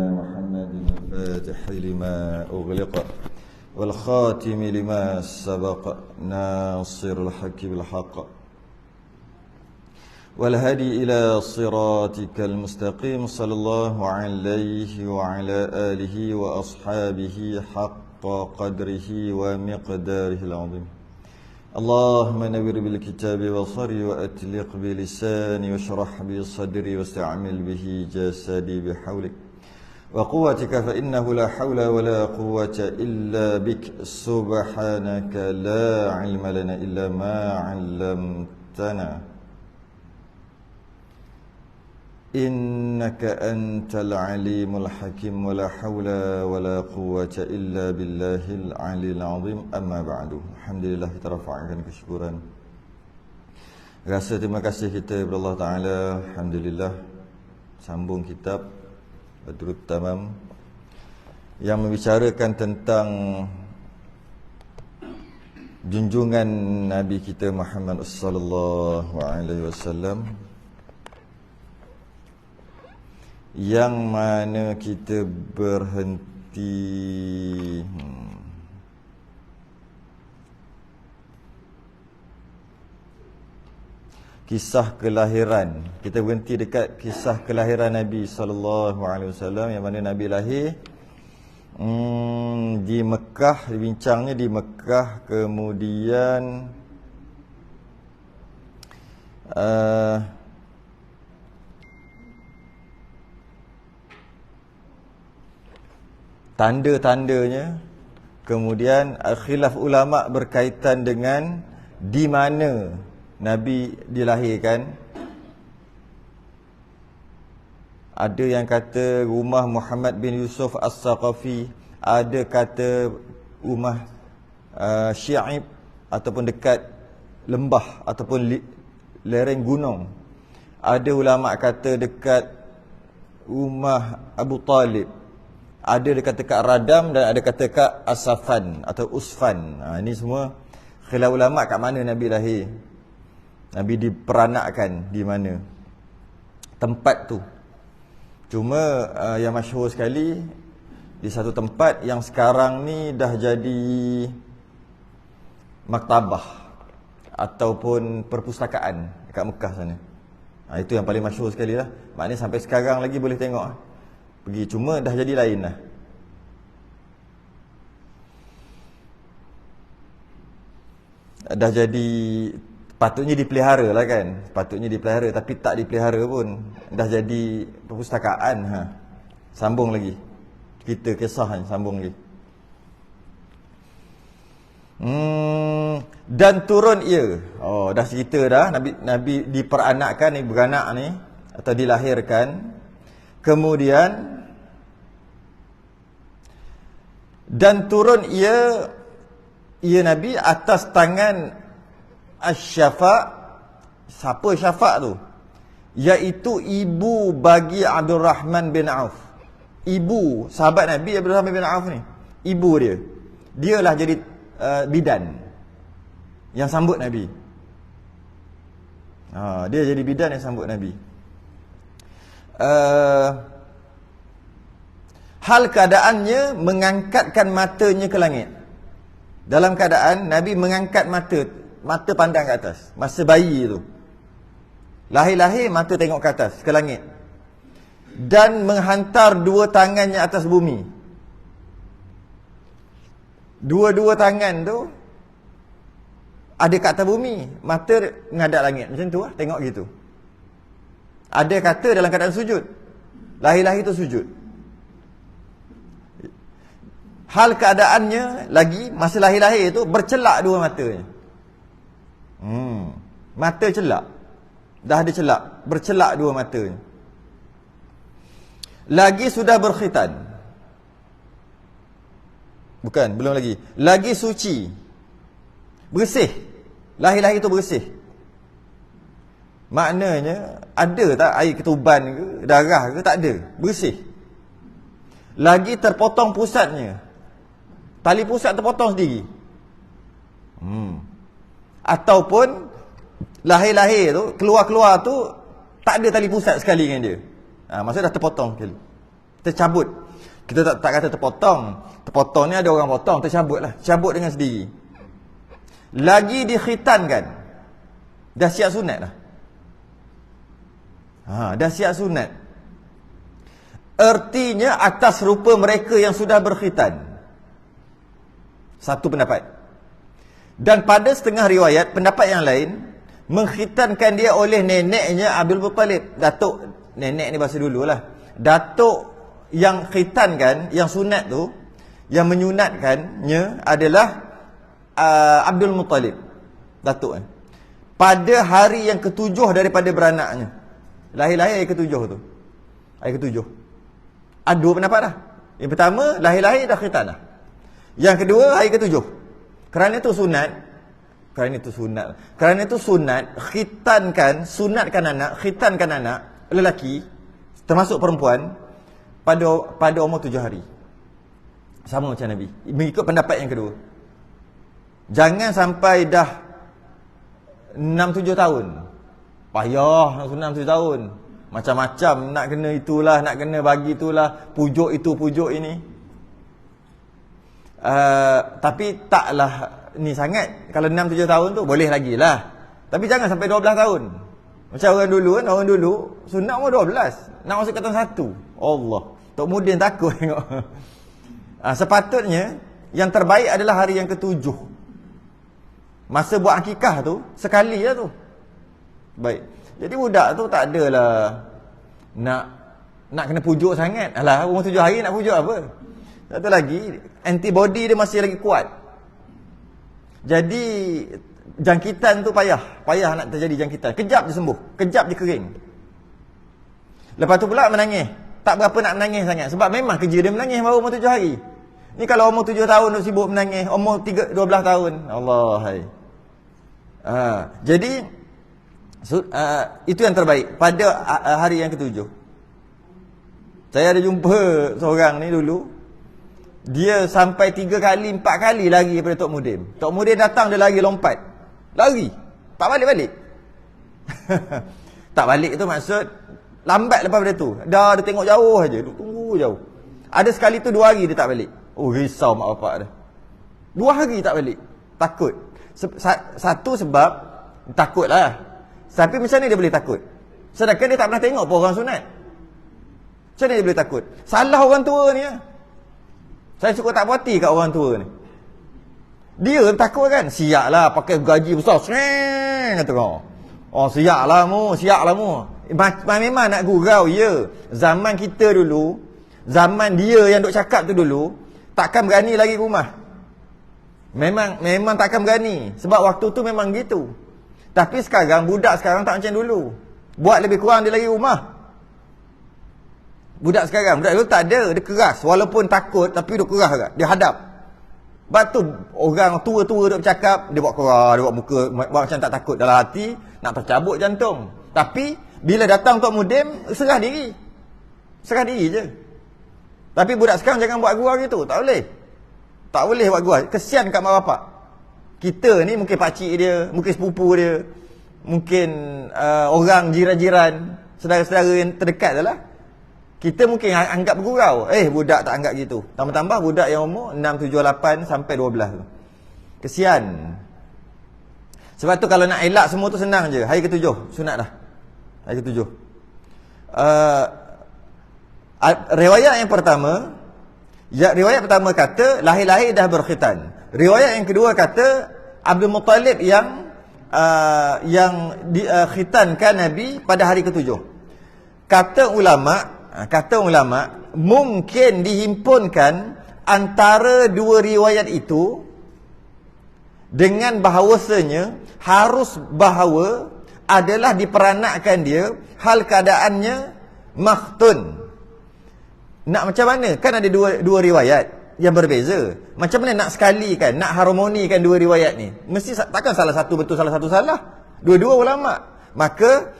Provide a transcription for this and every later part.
سيدنا محمد الفاتح لما أغلق والخاتم لما سبق ناصر الحق بالحق والهدي إلى صراطك المستقيم صلى الله عليه وعلى آله وأصحابه حق قدره ومقداره العظيم. اللهم نور بالكتاب بصري وأتلق بلساني واشرح بصدري واستعمل به جسدي بحولك وقوتك فإنه لا حول ولا قوة إلا بك سبحانك لا علم لنا إلا ما علمتنا إنك أنت العليم الحكيم ولا حول ولا قوة إلا بالله العلي العظيم. أما بعد, Alhamdulillah, kita rafa'kan kesyukuran, rasa terima kasih kita kepada Allah Ta'ala. Alhamdulillah, sambung kitab Badrut Tamam yang membicarakan tentang junjungan Nabi kita Muhammad sallallahu alaihi wasallam, yang mana kita berhenti kisah kelahiran. Kita berhenti dekat kisah kelahiran Nabi sallallahu alaihi wasallam, yang mana Nabi lahir di Mekah, dibincangnya di Mekah. Kemudian tanda-tandanya, kemudian khilaf ulama berkaitan dengan di mana Nabi dilahirkan. Ada yang kata rumah Muhammad bin Yusuf As-Saqafi, ada kata rumah Syi'ib ataupun dekat lembah ataupun lereng gunung. Ada ulama kata dekat rumah Abu Talib. Ada dia kata kat Radam dan ada kata kat Asafan atau Usfan. Ini semua khilaf ulama kat mana Nabi lahir. Nabi diperanakkan di mana tempat tu. Cuma yang masyhur sekali di satu tempat yang sekarang ni dah jadi maktabah ataupun perpustakaan dekat Mekah sana. Itu yang paling masyhur sekali lah. Maknanya sampai sekarang lagi boleh tengok pergi, cuma dah jadi lain lah. Dah jadi, patutnya dipelihara lah kan, patutnya dipelihara, tapi tak dipelihara pun. Dah jadi perpustakaan. Sambung lagi, kita kisah sambung lagi. Dan turun ia. Dah cerita dah Nabi diperanakkan ni, beranak ni, atau dilahirkan. Kemudian dan turun ia Nabi atas tangan Asy-Syafa'. Siapa Syafa' tu? Iaitu ibu bagi Abdul Rahman bin Auf. Ibu sahabat Nabi Abdul Rahman bin Auf ni, ibu dia. Dialah jadi bidan yang sambut Nabi. Dia jadi bidan yang sambut Nabi. Hal keadaannya mengangkatkan matanya ke langit. Dalam keadaan Nabi mengangkat mata pandang ke atas. Masa bayi tu, lahir-lahir mata tengok ke atas, ke langit. Dan menghantar dua tangannya atas bumi. Dua-dua tangan tu ada kat atas bumi, mata menghadap langit. Macam tu lah, tengok gitu. Ada kata dalam keadaan sujud. Lahir-lahir tu sujud. Hal keadaannya lagi, masa lahir-lahir tu bercelak dua matanya. Mata celak. Dah ada celak, bercelak dua matanya. Lagi sudah berkhitan. Bukan, belum lagi. Lagi suci. Bersih. Lahir-lahir tu bersih. Maknanya ada tak air ketuban ke, darah ke? Tak ada, bersih. Lagi terpotong pusatnya. Tali pusat terpotong sendiri. Ataupun lahir-lahir tu, keluar-keluar tu tak ada tali pusat sekali dengan dia. Maksudnya dah terpotong sekali. Tercabut. Kita tak kata terpotong. Terpotong ni ada orang potong, tercabut lah. Cabut dengan sendiri. Lagi dikhitankan. Dah siap sunat lah. Dah siap sunat. Ertinya atas rupa mereka yang sudah berkhitan. Satu pendapat. Dan pada setengah riwayat, pendapat yang lain, mengkhitankan dia oleh neneknya Abdul Muttalib. Datuk, nenek ni bahasa dulu lah. Datuk yang khitankan, yang sunat tu, yang menyunatkannya adalah Abdul Muttalib. Datuk. Pada hari yang ketujuh daripada beranaknya. Lahir-lahir hari ketujuh tu. Hari ketujuh. Ada dua pendapat dah. Yang pertama, lahir-lahir dah khitan dah. Yang kedua, hari ketujuh. Kerana itu sunat. Kerana itu sunat, sunatkan anak lelaki, termasuk perempuan, pada umur 7 hari. Sama macam Nabi. Mengikut pendapat yang kedua. Jangan sampai dah 6-7 tahun. Payah nak sunat 7 tahun. Macam-macam nak kena itulah, nak kena bagi itulah, pujuk itu, pujuk ini. Tapi taklah ni sangat. Kalau 6-7 tahun tu boleh lagi lah. Tapi jangan sampai 12 tahun. Macam orang dulu kan, orang dulu sunat umur 12, nak masuk ke tahun 1. Allah, Tok Mudin takut tengok. Sepatutnya yang terbaik adalah hari yang ke-7. Masa buat akikah tu sekali lah tu. Baik. Jadi budak tu tak adalah nak kena pujuk sangat. Alah, umur 7 hari nak pujuk apa? Satu lagi, antibody dia masih lagi kuat. Jadi jangkitan tu payah nak terjadi jangkitan. Kejap je sembuh, kejap je kering. Lepas tu pula menangis. Tak berapa nak menangis sangat, sebab memang kerja dia menangis baru umur 7 hari. Ni kalau umur 7 tahun tu sibuk menangis, umur 12 tahun, Allah hai. Jadi itu yang terbaik pada hari yang ke-7. Saya ada jumpa seorang ni dulu, dia sampai 3 kali 4 kali lari daripada Tok Mudin. Tok Mudin datang, dia lari lompat. Lari. Tak balik-balik. Tak balik tu maksud lambat lepas pada tu. Dah dia tengok jauh aja, duk tunggu jauh. Ada sekali tu 2 hari dia tak balik. Oh, risau mak bapak dia. 2 hari tak balik. Takut. Satu sebab takutlah. Tapi macam mana dia boleh takut? Sedangkan dia tak pernah tengok pun orang sunat. Macam mana dia boleh takut? Salah orang tua ni lah. Saya cukup tak puati kat orang tua ni. Dia takut kan? Siap lah pakai gaji besar. Sreng kata kau. Oh, siap lah mu. Memang nak gurau, ya. Zaman kita dulu, zaman dia yang duk cakap tu dulu, takkan berani lagi rumah. Memang takkan berani. Sebab waktu tu memang gitu. Tapi sekarang, budak sekarang tak macam dulu. Buat lebih kurang dia lagi rumah. Budak dulu tak ada, dia keras. Walaupun takut, tapi dia keras juga. Dia hadap. Sebab tu orang tua-tua duk bercakap, dia buat keras, dia buat muka, buat macam tak takut. Dalam hati, nak tercabut jantung. Tapi, bila datang Tok Mudin, serah diri je. Tapi budak sekarang jangan buat gurau gitu. Tak boleh buat gurau. Kesian kat mak bapak. Kita ni mungkin pakcik dia, mungkin sepupu dia, mungkin orang jiran-jiran, saudara-saudara yang terdekat adalah. Kita mungkin anggap bergurau. Budak tak anggap gitu. Tambah-tambah budak yang umur 6, 7, 8 sampai 12 tu. Kesian. Sebab tu kalau nak elak semua tu senang je. Hari ke-7 sunat dah. Hari ke-7. Riwayat yang pertama, riwayat pertama kata lahir-lahir dah berkhitan. Riwayat yang kedua kata Abdul Muttalib yang khitankan Nabi pada hari ke-7. Kata ulama mungkin dihimpunkan antara dua riwayat itu dengan bahawasanya harus bahawa adalah diperanakkan dia hal keadaannya makhtun. Nak macam mana? Kan ada dua riwayat yang berbeza. Macam mana nak sekalikan, nak harmonikan dua riwayat ni? Mesti takkan salah satu betul, salah satu salah. Dua-dua ulama. Maka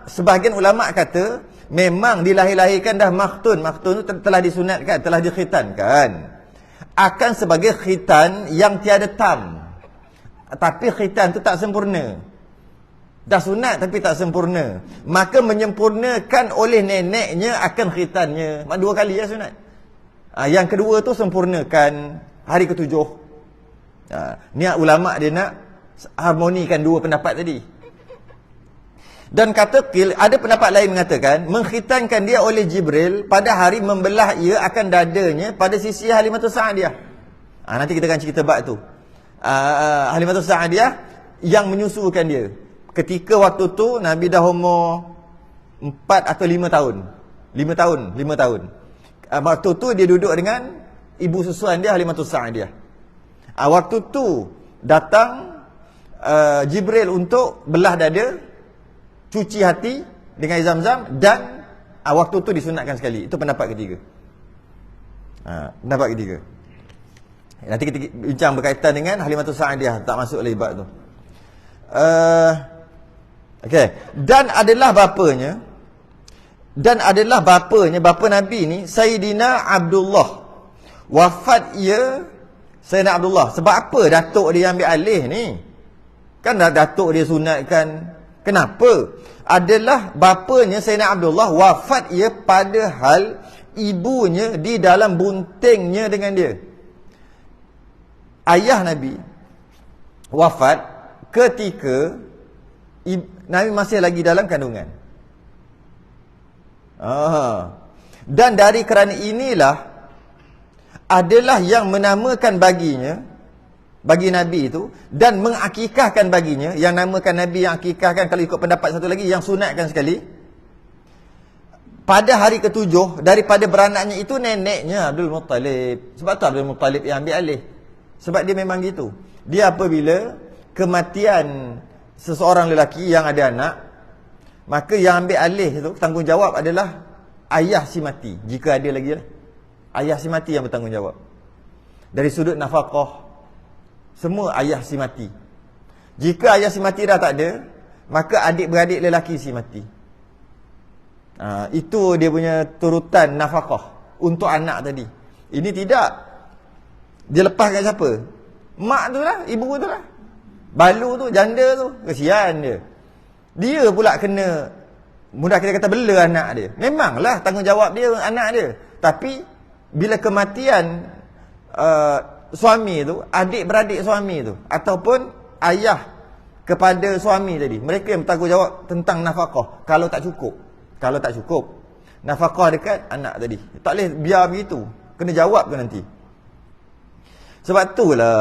sebahagian ulama kata memang dilahir-lahirkan dah makhtun. Makhtun itu telah disunatkan, telah dikhitankan. Akan sebagai khitan yang tiada tam. Tapi khitan itu tak sempurna. Dah sunat tapi tak sempurna. Maka menyempurnakan oleh neneknya akan khitannya. Mak 2 kali ya sunat. Yang kedua tu sempurnakan hari ke-7. Niat ulama' dia nak harmonikan 2 pendapat tadi. Dan kata Qil, ada pendapat lain mengatakan mengkhitankan dia oleh Jibril pada hari membelah ia akan dadanya pada sisi Halimatus Sa'diyah. Nanti kita akan cerita bab tu. Halimatus Sa'diyah yang menyusukan dia. Ketika waktu tu Nabi dah umur 4 atau 5 tahun. 5 tahun. Waktu tu dia duduk dengan ibu susuan dia Halimatus Sa'diyah. Waktu tu datang Jibril untuk belah dada, cuci hati dengan air Zam-Zam, dan waktu tu disunatkan sekali. Itu pendapat ketiga. Pendapat ketiga. Nanti kita bincang berkaitan dengan Halimatus Sa'diyah, tak masuk lagi bab tu. Okey, dan adalah bapanya bapa Nabi ni Sayyidina Abdullah. Wafat ia Sayyidina Abdullah. Sebab apa datuk dia ambil alih ni? Kan datuk dia sunatkan. Kenapa? Adalah bapanya Sayyidina Abdullah wafat ia padahal ibunya di dalam buntingnya dengan dia. Ayah Nabi wafat ketika Nabi masih lagi dalam kandungan. Dan dari kerana inilah adalah yang menamakan bagi Nabi itu dan mengakikahkan baginya, yang namakan Nabi yang akikahkan, kalau ikut pendapat satu lagi yang sunatkan sekali pada hari ke-7 daripada beranaknya itu neneknya Abdul Muttalib. Sebab tu Abdul Muttalib yang ambil alih. Sebab dia memang gitu. Dia apabila kematian seseorang lelaki yang ada anak, maka yang ambil alih itu tanggungjawab adalah ayah si mati. Jika ada lagi lah, ayah si mati yang bertanggungjawab. Dari sudut nafkah, semua ayah si mati. Jika ayah si mati dah tak ada, maka adik-beradik lelaki si mati. Itu dia punya turutan nafkah untuk anak tadi. Ini tidak. Dia lepaskan siapa? Mak tu lah, ibu tu lah. Balu tu, janda tu, kesian dia. Dia pula kena, mudah kita kata, bela anak dia. Memanglah tanggungjawab dia anak dia. Tapi bila kematian suami tu, adik-beradik suami tu, ataupun ayah kepada suami tadi, mereka yang bertanggungjawab tentang nafkah. Kalau tak cukup nafkah dekat anak tadi, tak boleh biar begitu, kena jawab ke nanti. Sebab itulah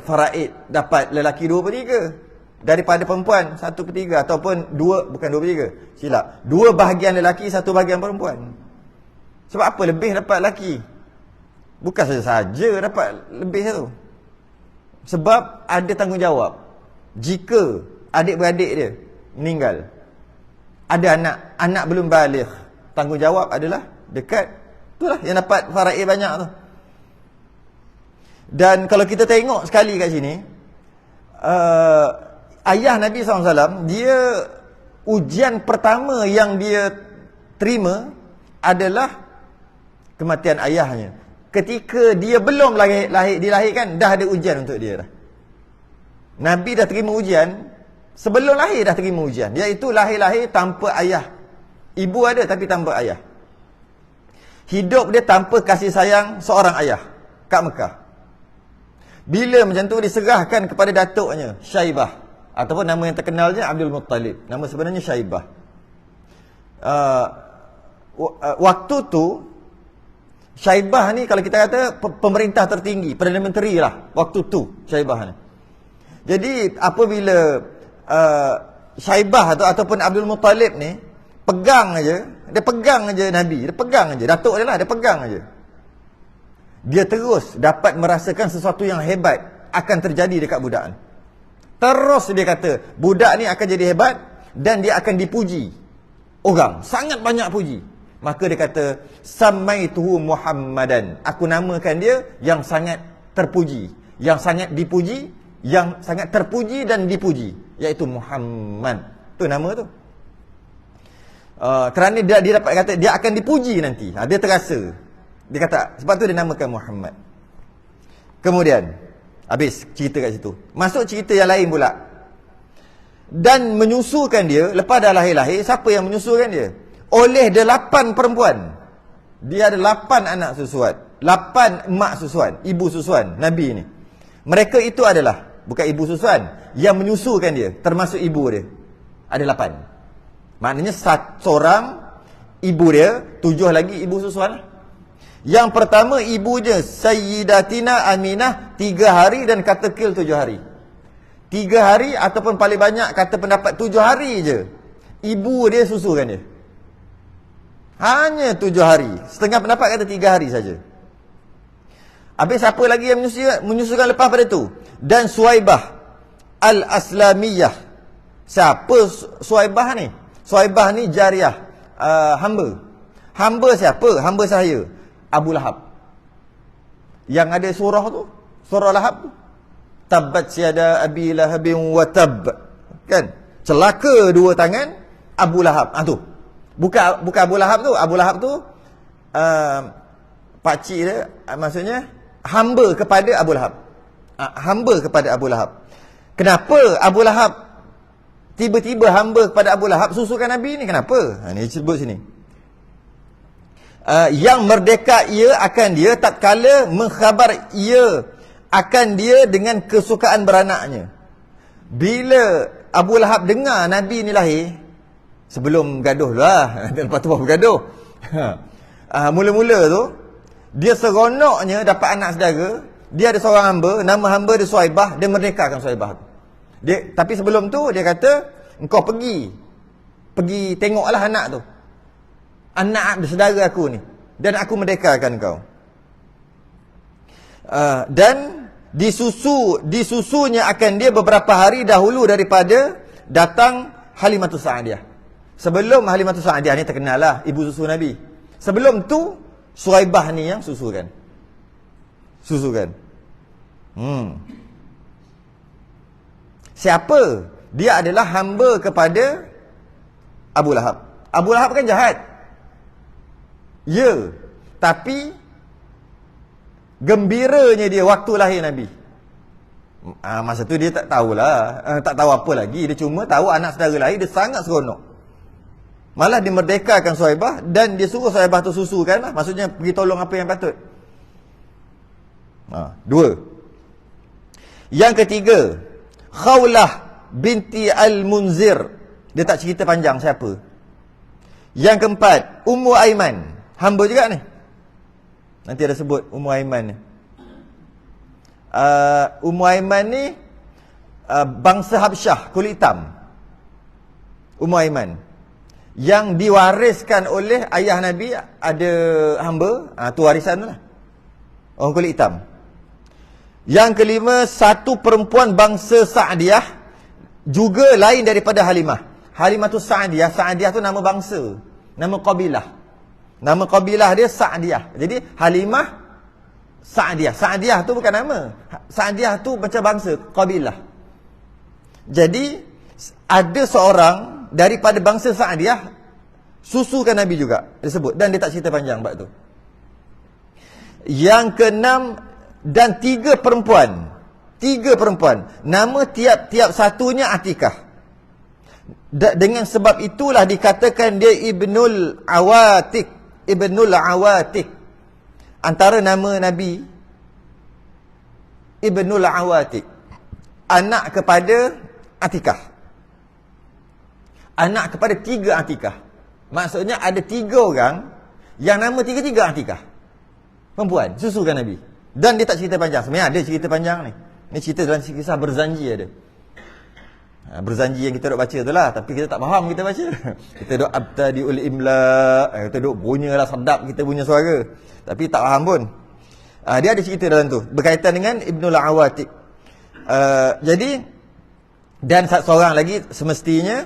faraid dapat lelaki 2/3 daripada perempuan 1/3, ataupun 2/3, silap, 2 bahagian lelaki 1 bahagian perempuan. Sebab apa lebih dapat lelaki? Bukan saja dapat lebih tu, sebab ada tanggungjawab. Jika adik-beradik dia meninggal, ada anak belum baligh, tanggungjawab adalah dekat, itulah yang dapat faraid banyak tu. Dan kalau kita tengok sekali kat sini, ayah Nabi SAW, dia ujian pertama yang dia terima adalah kematian ayahnya. Ketika dia belum dilahirkan, dah ada ujian untuk dia dah. Nabi dah terima ujian, sebelum lahir dah terima ujian, iaitu lahir tanpa ayah. Ibu ada tapi tanpa ayah. Hidup dia tanpa kasih sayang seorang ayah kat Mekah. Bila macam tu diserahkan kepada datuknya Syaibah, ataupun nama yang terkenalnya Abdul Muttalib. Nama sebenarnya Syaibah. Waktu tu Syaibah ni kalau kita kata pemerintah tertinggi, Perdana Menteri lah waktu tu Syaibah ni. Jadi apabila Syaibah ataupun Abdul Muttalib ni dia pegang aja Nabi, dia pegang aja datuk dia lah, dia pegang aja. Dia terus dapat merasakan sesuatu yang hebat akan terjadi dekat budak ni. Terus dia kata budak ni akan jadi hebat dan dia akan dipuji orang, sangat banyak puji. Maka dia kata samaituhu Muhammadan, aku namakan dia yang sangat terpuji, yang sangat dipuji, yang sangat terpuji dan dipuji, iaitu Muhammad. Tu nama tu. Kerana dia dapat kata dia akan dipuji nanti. Dia terasa. Dia kata, sebab tu dia namakan Muhammad. Kemudian habis cerita kat situ. Masuk cerita yang lain pula. dan menyusukan dia. Lepas dah lahir-lahir, siapa yang menyusukan dia? Oleh 8 perempuan. Dia ada 8 anak susuan, 8 emak susuan, ibu susuan Nabi ni. Mereka itu adalah, bukan ibu susuan, yang menyusukan dia, termasuk ibu dia. Ada 8. Maknanya seorang ibu dia, 7 lagi ibu susuan. Yang pertama ibu dia Sayyidatina Aminah 3 hari dan kata kil 7 hari. 3 hari ataupun paling banyak kata pendapat 7 hari je ibu dia susukan dia. Hanya 7 hari. Setengah pendapat kata 3 hari saja. Habis siapa lagi yang menyusukan lepas pada tu? Dan Suwaibah Al-Aslamiyah. Siapa Suwaibah ni? Suwaibah ni jariah, hamba. Hamba siapa? Hamba saya, Abu Lahab. Yang ada surah tu, surah Lahab tu. Tabbat siada Abi Lahabin wa tab. Kan? Celaka 2 tangan Abu Lahab. Tu. Bukan Abu Lahab tu. Abu Lahab tu pakcik dia, maksudnya hamba kepada Abu Lahab. Hamba kepada Abu Lahab. Kenapa Abu Lahab tiba-tiba hamba kepada Abu Lahab susukan Nabi ni? Kenapa? Ni disebut sini. Yang merdeka ia akan dia tatkala mengkhabar ia akan dia dengan kesukaan beranaknya. Bila Abu Lahab dengar Nabi ni lahir, sebelum gaduh lah, lepas tu baru bergaduh. Mula-mula tu dia seronoknya dapat anak saudara. Dia ada seorang hamba, nama hamba dia Suwaibah. Dia merdekakan Suwaibah tu. Tapi sebelum tu dia kata, engkau pergi tengoklah anak tu, anak saudara aku ni, dan aku merdekakan kau. Dan disusunya akan dia beberapa hari dahulu daripada datang Halimatus Sa'diyah. Sebelum Halimatus Sa'diyah ni terkenal lah ibu susu Nabi. Sebelum tu Suwaibah ni yang susukan. Siapa? Dia adalah hamba kepada Abu Lahab. Abu Lahab kan jahat. Ya, tapi gembiranya dia waktu lahir Nabi. Masa tu dia tak tahulah, tak tahu apa lagi. Dia cuma tahu anak saudara lahir, dia sangat seronok. Malah dia merdekakan Suwaibah dan dia suruh Suwaibah tu susukan lah. Maksudnya pergi tolong apa yang patut. 2. Yang ketiga, Khawlah binti Al-Munzir. Dia tak cerita panjang siapa. Yang keempat, Ummu Aiman. Hamba juga ni. Nanti ada sebut Ummu Aiman ni. Ummu Aiman ni bangsa Habsyah, kulit hitam. Ummu Aiman yang diwariskan oleh ayah Nabi, ada hamba, tu warisan tu lah, orang kulit hitam. Yang kelima, satu perempuan bangsa Sa'diyah, juga lain daripada Halimah. Halimatus Sa'diyah, Sa'diyah tu nama bangsa, nama qabilah. Nama qabilah dia Sa'diyah. Jadi Halimah Sa'diyah. Sa'diyah tu bukan nama. Sa'diyah tu macam bangsa, qabilah. Jadi ada seorang daripada bangsa Sa'diyah susukan Nabi juga disebut, dan dia tak cerita panjang bab tu. Yang keenam, dan 3 perempuan. 3 perempuan. Nama tiap-tiap satunya Atikah. Dengan sebab itulah dikatakan dia Ibnul Awatik. Ibnul Awatik. Antara nama Nabi Ibnul Awatik, anak kepada Atikah. Anak kepada 3 Atikah. Maksudnya ada 3 orang yang nama 3-3 Atikah. Perempuan, susukan Nabi. Dan dia tak cerita panjang. Sebenarnya ada cerita panjang ni. Ni cerita dalam kisah Berzanji ada. Berzanji yang kita duk baca tu lah. Tapi kita tak faham kita baca. Kita duk abtadiul imla. Kita duk bunyalah sedap kita punya suara. Tapi tak faham pun. Dia ada cerita dalam tu. Berkaitan dengan Ibnul Awatik. Jadi, dan seorang lagi semestinya.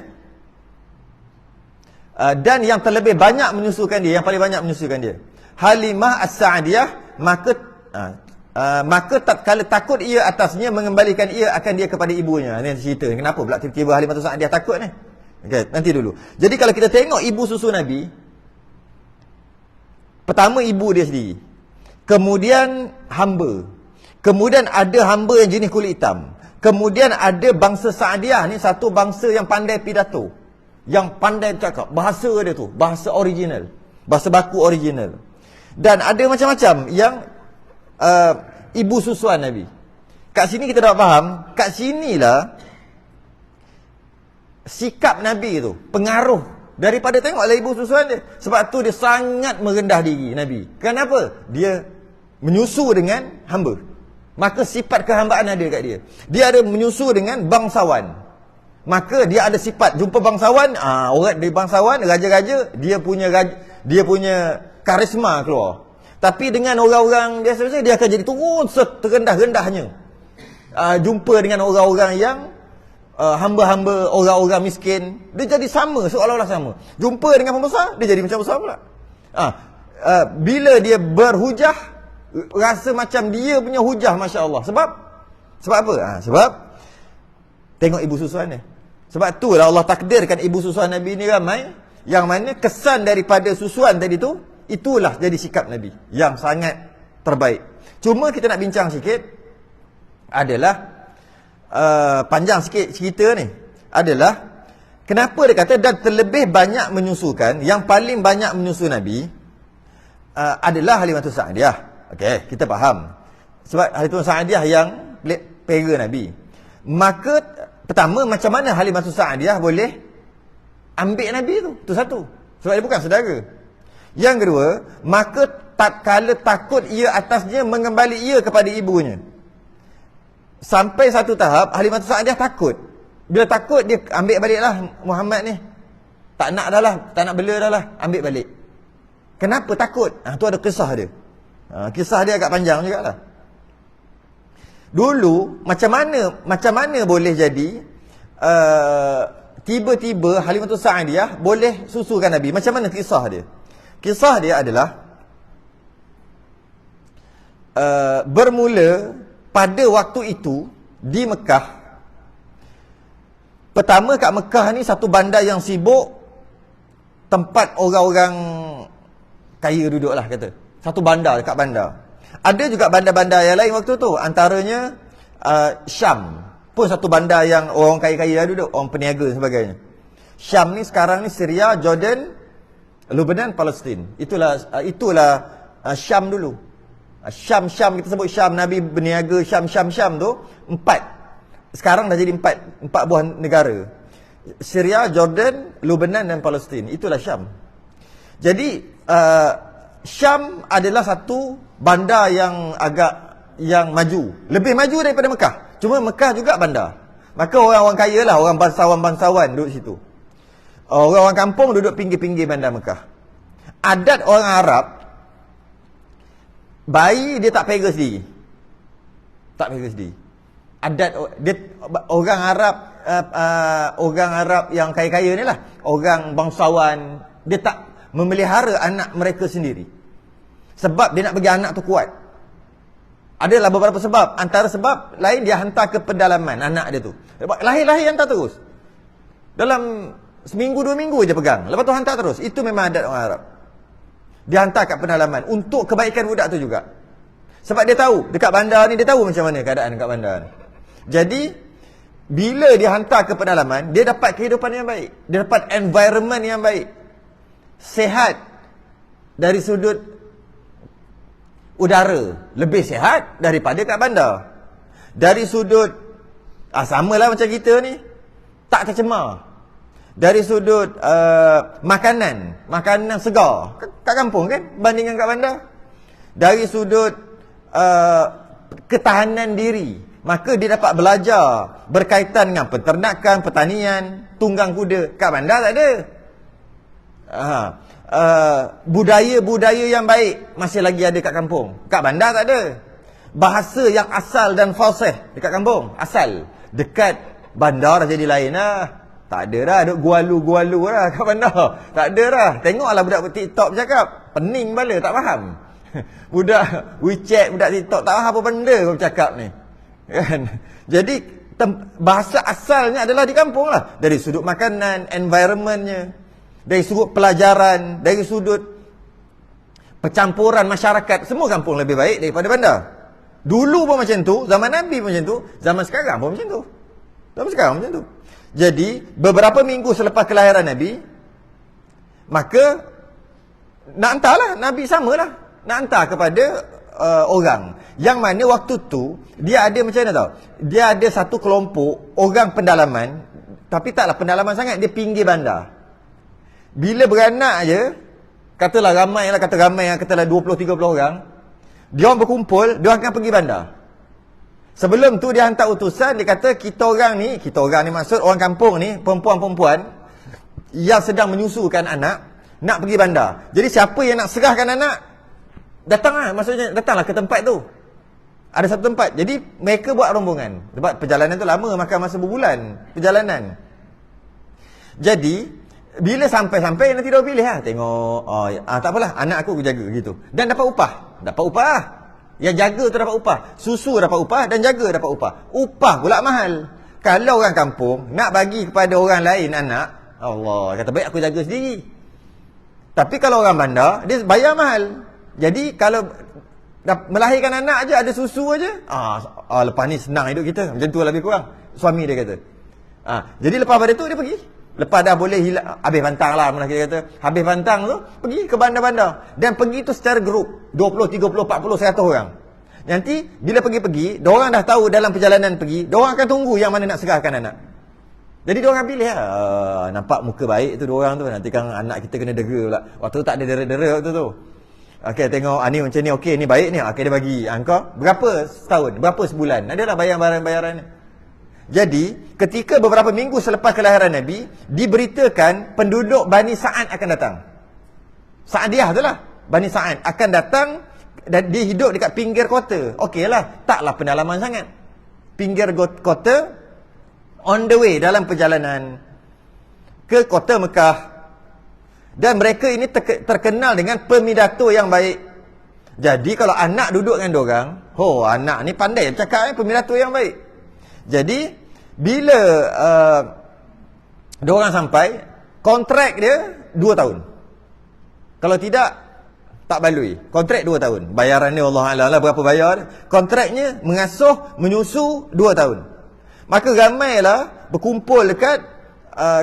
Dan yang terlebih banyak menyusukan dia, yang paling banyak menyusukan dia, Halimah As-Sa'diyah. Maka tatkala takut ia atasnya, mengembalikan ia akan dia kepada ibunya. Ini cerita. Kenapa pula tiba-tiba Halimah As-Sa'diyah takut ni? Okay, nanti dulu. Jadi kalau kita tengok ibu susu Nabi, pertama ibu dia sendiri, kemudian hamba, kemudian ada hamba yang jenis kulit hitam, Kemudian ada bangsa Sa'diyah ni, satu bangsa yang pandai pidato, yang pandai cakap. Bahasa dia tu bahasa original, bahasa baku original. Dan ada macam-macam yang ibu susuan Nabi. Kat sini kita dapat faham, kat sinilah sikap Nabi tu, pengaruh daripada tengoklah ibu susuan dia. Sebab tu dia sangat merendah diri Nabi. Kenapa? Dia menyusu dengan hamba. Maka sifat kehambaan ada kat dia. Dia ada menyusu dengan bangsawan. Maka dia ada sifat jumpa bangsawan, orang dari bangsawan, raja-raja, dia punya karisma keluar. Tapi dengan orang-orang biasa-biasa, dia akan jadi turun seterendah-rendahnya. Jumpa dengan orang-orang yang hamba-hamba, orang-orang miskin, dia jadi sama, seolah-olah sama. Jumpa dengan pembesar, dia jadi macam besar pula. Bila dia berhujah, rasa macam dia punya hujah, Masya Allah. Sebab apa? Sebab tengok ibu susuan dia. Sebab tu lah Allah takdirkan ibu susuan Nabi ni ramai, yang mana kesan daripada susuan tadi tu, itulah jadi sikap Nabi yang sangat terbaik. Cuma kita nak bincang sikit adalah panjang sikit cerita ni, adalah kenapa dia kata dan terlebih banyak menyusukan, yang paling banyak menyusu Nabi adalah Halimatus Sa'diyah. Okey, kita faham. Sebab Halimatus Sa'diyah yang pera Nabi. Maka pertama, macam mana Halimatus Sa'diyah boleh ambil Nabi tu? Tu satu. Sebab dia bukan saudara. Yang kedua, maka tatkala takut ia atasnya, mengembali ia kepada ibunya. Sampai satu tahap Halimatus Sa'diyah takut. Bila takut, dia ambil baliklah Muhammad ni. Tak nak dah lah, tak nak bela dah lah, ambil balik. Kenapa takut? Tu ada kisah dia. Kisah dia agak panjang jugalah. Dulu macam mana boleh jadi tiba-tiba Halimatus Sa'diyah boleh susukan Nabi? Macam mana kisah dia? Kisah dia adalah bermula pada waktu itu di Mekah. Pertama, kat Mekah ni satu bandar yang sibuk, tempat orang-orang kaya duduklah kata. Satu bandar, dekat bandar. Ada juga bandar-bandar yang lain waktu tu. Antaranya Syam pun satu bandar yang orang kaya-kaya duduk, orang peniaga dan sebagainya. Syam ni sekarang ni Syria, Jordan, Lebanon, Palestin. Itulah Syam dulu. Syam kita sebut Syam, Nabi berniaga Syam tu 4. Sekarang dah jadi 4 buah negara. Syria, Jordan, Lebanon dan Palestin. Itulah Syam. Jadi Syam adalah satu bandar yang maju, lebih maju daripada Mekah. Cuma Mekah juga bandar. Maka orang-orang kaya lah, orang bangsawan duduk situ. Orang-orang kampung duduk pinggir-pinggir bandar Mekah. Adat orang Arab, bayi dia tak pera sendiri. Adat dia, orang Arab yang kaya-kaya ni lah, orang bangsawan, dia tak memelihara anak mereka sendiri. Sebab dia nak bagi anak tu kuat. Adalah beberapa sebab. Antara sebab lain, dia hantar ke pedalaman anak dia tu. Lahir-lahir hantar terus. Dalam seminggu 2 minggu je pegang, lepas tu hantar terus. Itu memang adat orang Arab. Dia hantar kat pedalaman untuk kebaikan budak tu juga. Sebab dia tahu dekat bandar ni, dia tahu macam mana keadaan dekat bandar ni. Jadi bila dia hantar ke pedalaman, dia dapat kehidupan yang baik, dia dapat environment yang baik, sehat dari sudut udara, lebih sehat daripada kat bandar. Dari sudut samalah macam kita ni, tak tercemar. Dari sudut makanan segar kat kampung kan, bandingkan kat bandar. Dari sudut ketahanan diri, maka dia dapat belajar berkaitan dengan peternakan, pertanian, tunggang kuda. Kat bandar tak ada. Budaya-budaya yang baik masih lagi ada kat kampung. Kat bandar tak ada. Bahasa yang asal dan fasih dekat kampung, asal. Dekat bandar jadi lain lah. Tak ada dah, duk gualu-gualu lah kat bandar. Tak ada dah. Tengoklah budak TikTok bercakap, pening bala, tak faham. Budak WeChat, budak TikTok tak faham apa benda kau bercakap ni. Kan? Jadi bahasa asalnya adalah di kampung lah. Dari sudut makanan, environmentnya, dari sudut pelajaran, dari sudut percampuran masyarakat, semua kampung lebih baik daripada bandar. Dulu pun macam tu, zaman Nabi pun macam tu, zaman sekarang pun macam tu. Zaman sekarang macam tu. Jadi, beberapa minggu selepas kelahiran Nabi, maka nak hantarlah, Nabi samalah. Nak hantar kepada orang. Yang mana waktu tu, dia ada macam mana tau? Dia ada satu kelompok orang pendalaman, tapi taklah pendalaman sangat, dia pinggir bandar. Bila beranak je, katalah ramai, katalah 20-30 orang, dia orang berkumpul, dia orang akan pergi bandar. Sebelum tu dia hantar utusan, dia kata kita orang ni maksud orang kampung ni, perempuan-perempuan yang sedang menyusukan anak, nak pergi bandar. Jadi siapa yang nak serahkan anak, datanglah ke tempat tu. Ada satu tempat. Jadi mereka buat rombongan. Sebab perjalanan tu lama, makan masa berbulan perjalanan. Jadi bila sampai nanti dia pilih lah. Tengok, tak apalah, anak aku jaga gitu. Dan dapat upah. Yang jaga tu dapat upah. Susu dapat upah dan jaga dapat upah. Upah pula mahal. Kalau orang kampung nak bagi kepada orang lain anak, Allah kata baik aku jaga sendiri. Tapi kalau orang bandar, dia bayar mahal. Jadi kalau melahirkan anak aja ada susu aja, lepas ni senang hidup kita. Macam tu lebih kurang. Suami dia kata. Jadi lepas pada tu dia pergi. Lepas dah boleh habis pantang lah, kita kata. Habis pantang tu, pergi ke bandar-bandar. Dan pergi tu secara grup. 20, 30, 40, 100 orang. Nanti, bila pergi-pergi, diorang dah tahu dalam perjalanan pergi, diorang akan tunggu yang mana nak serahkan anak. Jadi diorang pilih lah. Nampak muka baik tu diorang tu. Nanti kan anak kita kena dera pula. Waktu tu tak ada dera-dera waktu tu. Okey, tengok, ni macam ni, okey, ni baik ni. Okey, dia bagi. Kau, berapa setahun? Berapa sebulan? Adalah bayaran ni. Jadi, ketika beberapa minggu selepas kelahiran Nabi, diberitakan penduduk Bani Sa'ad akan datang. Sa'adiyah tu lah. Bani Sa'ad akan datang dan dia hidup dekat pinggir kota. Okeylah, taklah pendalaman sangat. Pinggir kota, on the way dalam perjalanan ke kota Mekah. Dan mereka ini terkenal dengan pemidato yang baik. Jadi, kalau anak duduk dengan diorang, anak ni pandai bercakap, pemidato yang baik. Jadi bila diorang sampai, kontrak dia 2 tahun. Kalau tidak, tak balui. Kontrak 2 tahun. Bayaran dia Allah Alam lah berapa bayar. Kontraknya mengasuh, menyusu 2 tahun. Maka ramailah berkumpul dekat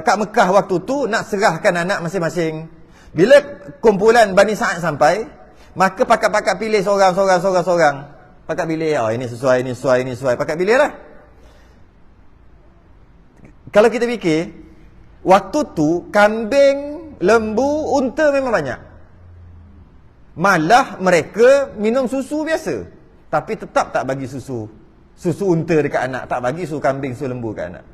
kat Mekah waktu tu nak serahkan anak masing-masing. Bila kumpulan Bani Sa'ad sampai, maka pakat-pakat pilih seorang. Pakat pilih, ini sesuai. Pakat pilih lah. Kalau kita fikir, waktu tu kambing, lembu, unta memang banyak. Malah mereka minum susu biasa. Tapi tetap tak bagi susu unta dekat anak. Tak bagi susu kambing, susu lembu dekat anak.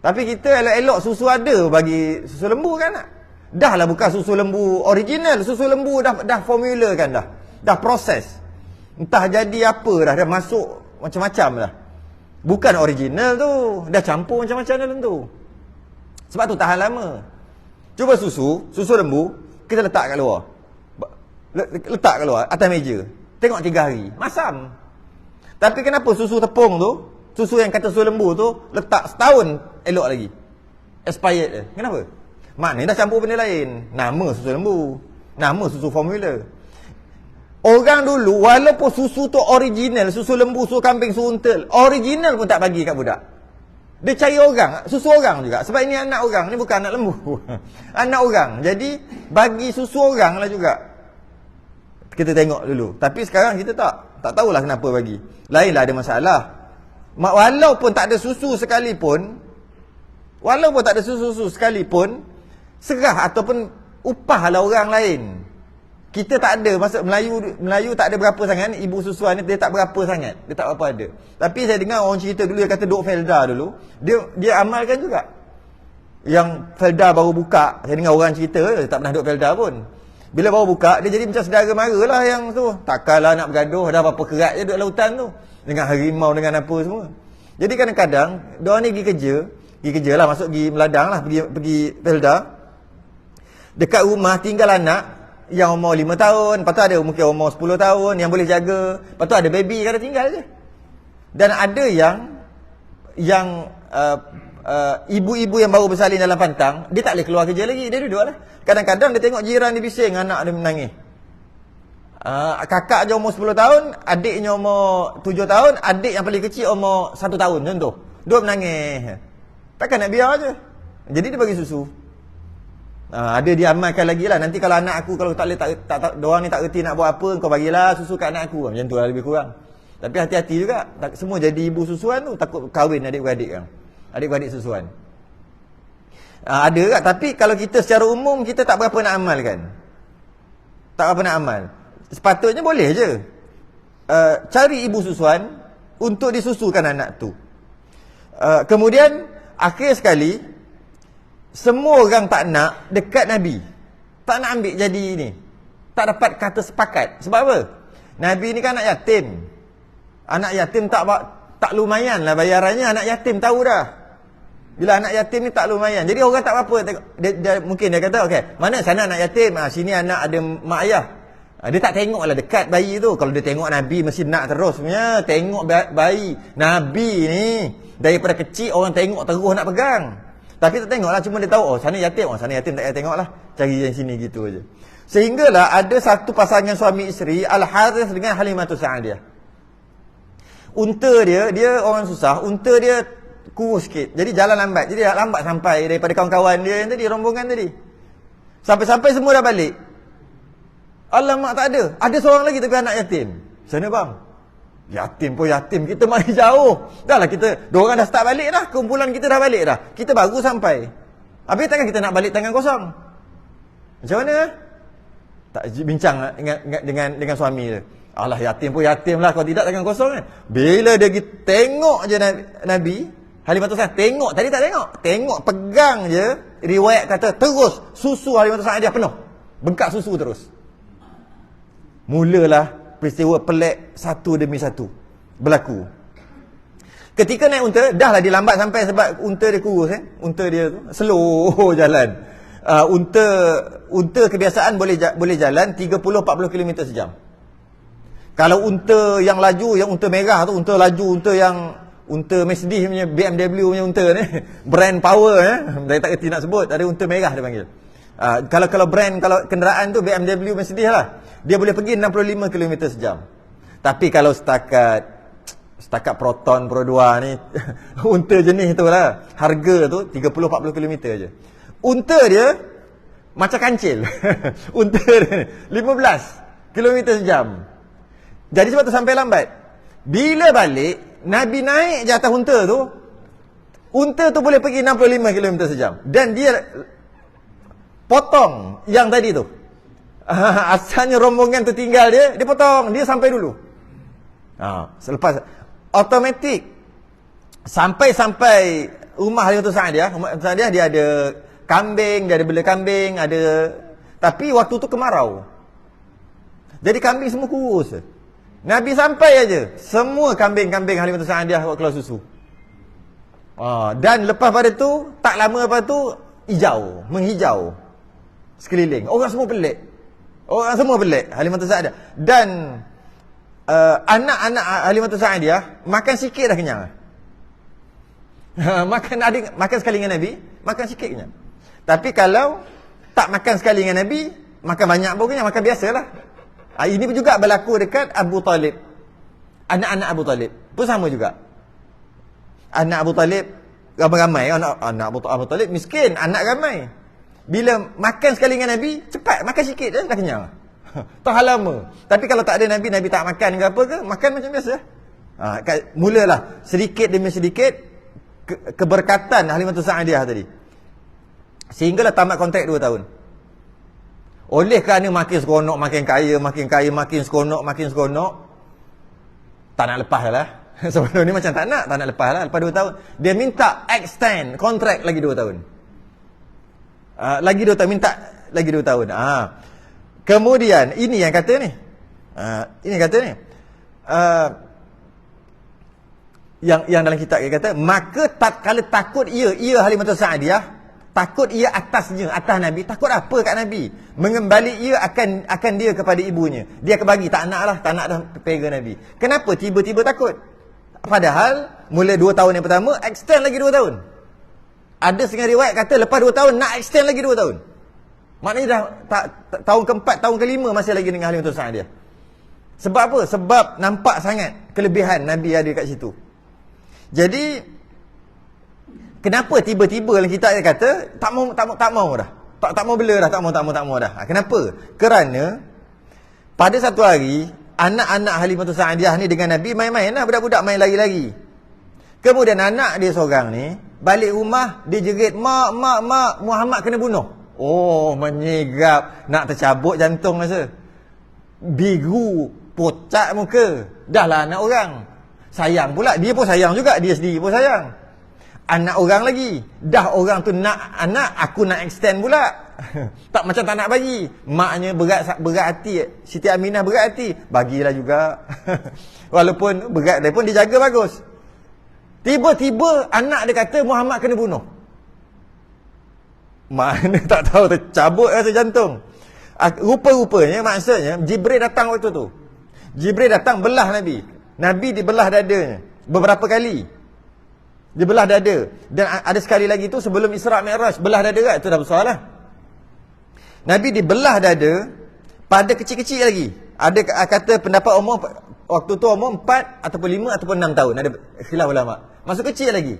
Tapi kita elok-elok susu ada bagi susu lembu kan anak. Dah lah bukan susu lembu original. Susu lembu dah formula kan dah. Dah proses. Entah jadi apa dah. Dah masuk macam-macam dah. Bukan original tu. Dah campur macam-macam dalam tu. Sebab tu tahan lama. Cuba susu lembu, kita letak kat luar. Letak kat luar, atas meja. Tengok 3 hari. Masam. Tapi kenapa susu tepung tu, susu yang kata susu lembu tu, letak setahun elok lagi. Expired je. Kenapa? Maknanya dah campur benda lain. Nama susu lembu. Nama susu formula. Orang dulu, walaupun susu tu original, susu lembu, susu kambing, susu unta, original pun tak bagi kat budak. Dia cari orang, susu orang juga. Sebab ini anak orang, ni bukan anak lembu. Anak orang. Jadi, bagi susu orang lah juga. Kita tengok dulu. Tapi sekarang kita tak tahulah kenapa bagi. Lainlah ada masalah. Walaupun tak ada susu sekalipun, serah ataupun upahlah orang lain. Kita tak ada, maksud Melayu tak ada berapa sangat. Ibu susuan ni dia tak berapa sangat. Dia tak berapa ada. Tapi saya dengar orang cerita dulu, dia kata duk Felda dulu. Dia amalkan juga. Yang Felda baru buka, saya dengar orang cerita, dia tak pernah duk Felda pun. Bila baru buka, dia jadi macam saudara mara lah yang tu. Takkanlah nak bergaduh, dah berapa kerat je duduk lautan tu. Dengan harimau, dengan apa semua. Jadi kadang-kadang, diorang ni pergi kerja lah, masuk pergi meladang lah, pergi Felda. Dekat rumah tinggal anak yang umur 5 tahun, lepas tu ada mungkin umur 10 tahun yang boleh jaga, lepas tu ada baby kada tinggal je. Dan ada yang ibu-ibu yang baru bersalin dalam pantang, dia tak boleh keluar kerja lagi, dia duduk lah. Kadang-kadang dia tengok jiran dia bising, anak dia menangis. Kakak je umur 10 tahun, adiknya umur 7 tahun, adik yang paling kecil umur 1 tahun contoh. Dua menangis. Takkan nak biar je. Jadi dia bagi susu. Ada dia amalkan lagi lah. Nanti kalau anak aku kalau tak boleh diorang ni tak reti nak buat apa, kau bagilah susu kat anak aku. Macam tu lah lebih kurang. Tapi hati-hati juga. Semua jadi ibu susuan tu takut kahwin adik-beradik kan. Adik-beradik susuan. Ada tak? Tapi kalau kita secara umum kita tak berapa nak amalkan. Tak berapa nak amal. Sepatutnya boleh je. Cari ibu susuan untuk disusukan anak tu. Kemudian akhir sekali semua orang tak nak dekat Nabi. Tak nak ambil jadi ni. Tak dapat kata sepakat. Sebab apa? Nabi ni kan anak yatim. Anak yatim tak lumayan lah bayarannya. Anak yatim tahu dah. Bila anak yatim ni tak lumayan. Jadi orang tak apa. Mungkin dia kata, okey, mana sana anak yatim? Sini anak ada mak ayah. Dia tak tengok lah dekat bayi tu. Kalau dia tengok Nabi mesti nak terus punya. Tengok bayi. Nabi ni daripada kecil orang tengok terus nak pegang. Tapi tak tengok lah. Cuma dia tahu, sana yatim. Sana yatim tak payah tengok lah. Cari yang sini gitu aja. Sehinggalah ada satu pasangan suami isteri, Al-Harith dengan Halimatus Sa'adiyah. Unta dia orang susah. Unta dia kurus sikit. Jadi jalan lambat. Jadi lambat sampai daripada kawan-kawan dia yang tadi, rombongan tadi. Sampai-sampai semua dah balik. Alamak, tak ada. Ada seorang lagi tapi anak yatim. Sana bang. Yatim pun yatim. Kita mari jauh. Dah lah kita, diorang dah start balik dah. Kumpulan kita dah balik dah. Kita baru sampai. Habis takkan kita nak balik tangan kosong? Macam mana? Tak bincang dengan suami dia. Alah, yatim pun yatim lah. Kalau tidak tangan kosong kan. Bila dia pergi tengok je Nabi Halimatus Sa'adiyah, tengok. Tadi tak tengok. Tengok, pegang je. Riwayat kata terus susu Halimatus Sa'adiyah penuh. Bengkak susu terus. Mulalah peristiwa pelik satu demi satu berlaku. Ketika naik unta, dah lah dia lambat sampai sebab unta dia kurus. Unta dia tu slow jalan. Unta kebiasaan boleh jalan 30-40 km sejam. Kalau unta yang laju, yang unta merah tu, unta laju, unta Mercedes punya, BMW punya unta ni, brand power saya tak kerti nak sebut, ada unta merah dia panggil. Kalau brand, kalau kenderaan tu BMW, Mercedes lah. Dia boleh pergi 65 km sejam. Tapi kalau setakat Proton Pro 2 ni, unta jenis tu lah, harga tu 30-40 km je. Unta dia macam kancil. Unta dia 15 km sejam. Jadi sebab tu sampai lambat. Bila balik, Nabi naik je atas unta tu boleh pergi 65 km sejam. Dan dia potong yang tadi tu. Asalnya rombongan tu tinggal dia potong, dia sampai dulu. Selepas automatik sampai rumah Halimatus Sa'adiyah, dia ada kambing, dia ada bela kambing, tapi waktu tu kemarau. Jadi kambing semua kurus. Nabi sampai aja, semua kambing-kambing Halimatus Sa'adiyah buat keluar susu. Dan lepas pada tu, tak lama lepas tu menghijau sekeliling. Orang semua pelik Halimatus Sa'adiyah. Dan anak-anak Halimatus Sa'adiyah makan sikit dah kenyang. Makan sekali dengan Nabi, makan sikit kenyang. Tapi kalau tak makan sekali dengan Nabi, makan banyak pun kenyang, makan biasalah. Ini pun juga berlaku dekat Abu Talib. Anak-anak Abu Talib pun sama juga. Anak Abu Talib ramai-ramai. Anak Abu Talib miskin, anak ramai. Bila makan sekali dengan Nabi, cepat makan sikit dah kenyang. Tahan lama. Tapi kalau tak ada Nabi tak makan ke apa ke, makan macam biasa. Mulalah sedikit demi sedikit keberkatan Halimatus Sa'adiyah tadi. Sehinggalah tamat kontrak 2 tahun. Oleh kerana makin seronok, makin kaya, makin seronok, tak nak lepas lah. Sebelum ni macam tak nak lepas lah. Lepas 2 tahun, dia minta extend kontrak lagi 2 tahun. Lagi 2 tahun, minta lagi 2 tahun. Kemudian, ini yang kata ni. Yang dalam kitab dia kata, maka tatkala takut ia Halimatus Sa'adiyah, takut ia atas Nabi, takut apa kat Nabi? Mengembali ia akan dia kepada ibunya. Dia akan bagi, tak nak dah pegang Nabi. Kenapa tiba-tiba takut? Padahal mula 2 tahun yang pertama, extend lagi 2 tahun. Ada setengah riwayat kata lepas 2 tahun nak extend lagi 2 tahun. Maknanya dah tahun keempat, tahun kelima masih lagi dengan Halimatus Sa'adiyah. Sebab apa? Sebab nampak sangat kelebihan Nabi ada kat situ. Jadi kenapa tiba-tiba kita kata tak mau dah. Tak mau bela dah, tak mau dah. Kenapa? Kerana pada satu hari anak-anak Halimah Sa'diyah ni dengan Nabi main-main lah, budak-budak main lari-lari. Kemudian anak dia seorang ni balik rumah, dia jerit, mak, Muhammad kena bunuh. Oh, menyegap, nak tercabut jantung rasa. Biru, pucat muka. Dah lah anak orang. Sayang pula, dia pun sayang juga, dia sendiri pun sayang. Anak orang lagi. Dah orang tu nak anak, aku nak extend pula. Tak macam tak nak bagi. Maknya berat hati. Siti Aminah berat hati. Bagilah juga. Walaupun berat dia pun dia jaga bagus. Tiba-tiba anak dia kata Muhammad kena bunuh. Mana tak tahu tercabut rasa jantung. Rupa-rupanya maksudnya Jibril datang waktu tu. Jibril datang belah Nabi. Nabi dibelah dadanya beberapa kali. Dia belah dada. Dan ada sekali lagi tu sebelum Isra' Mi'raj, belah dada kat, itu dah besar lah. Nabi dibelah dada pada kecil-kecil lagi. Ada kata pendapat umur waktu tu umur 4 ataupun 5 ataupun 6 tahun. Ada khilaf ulama. Masuk kecil lagi.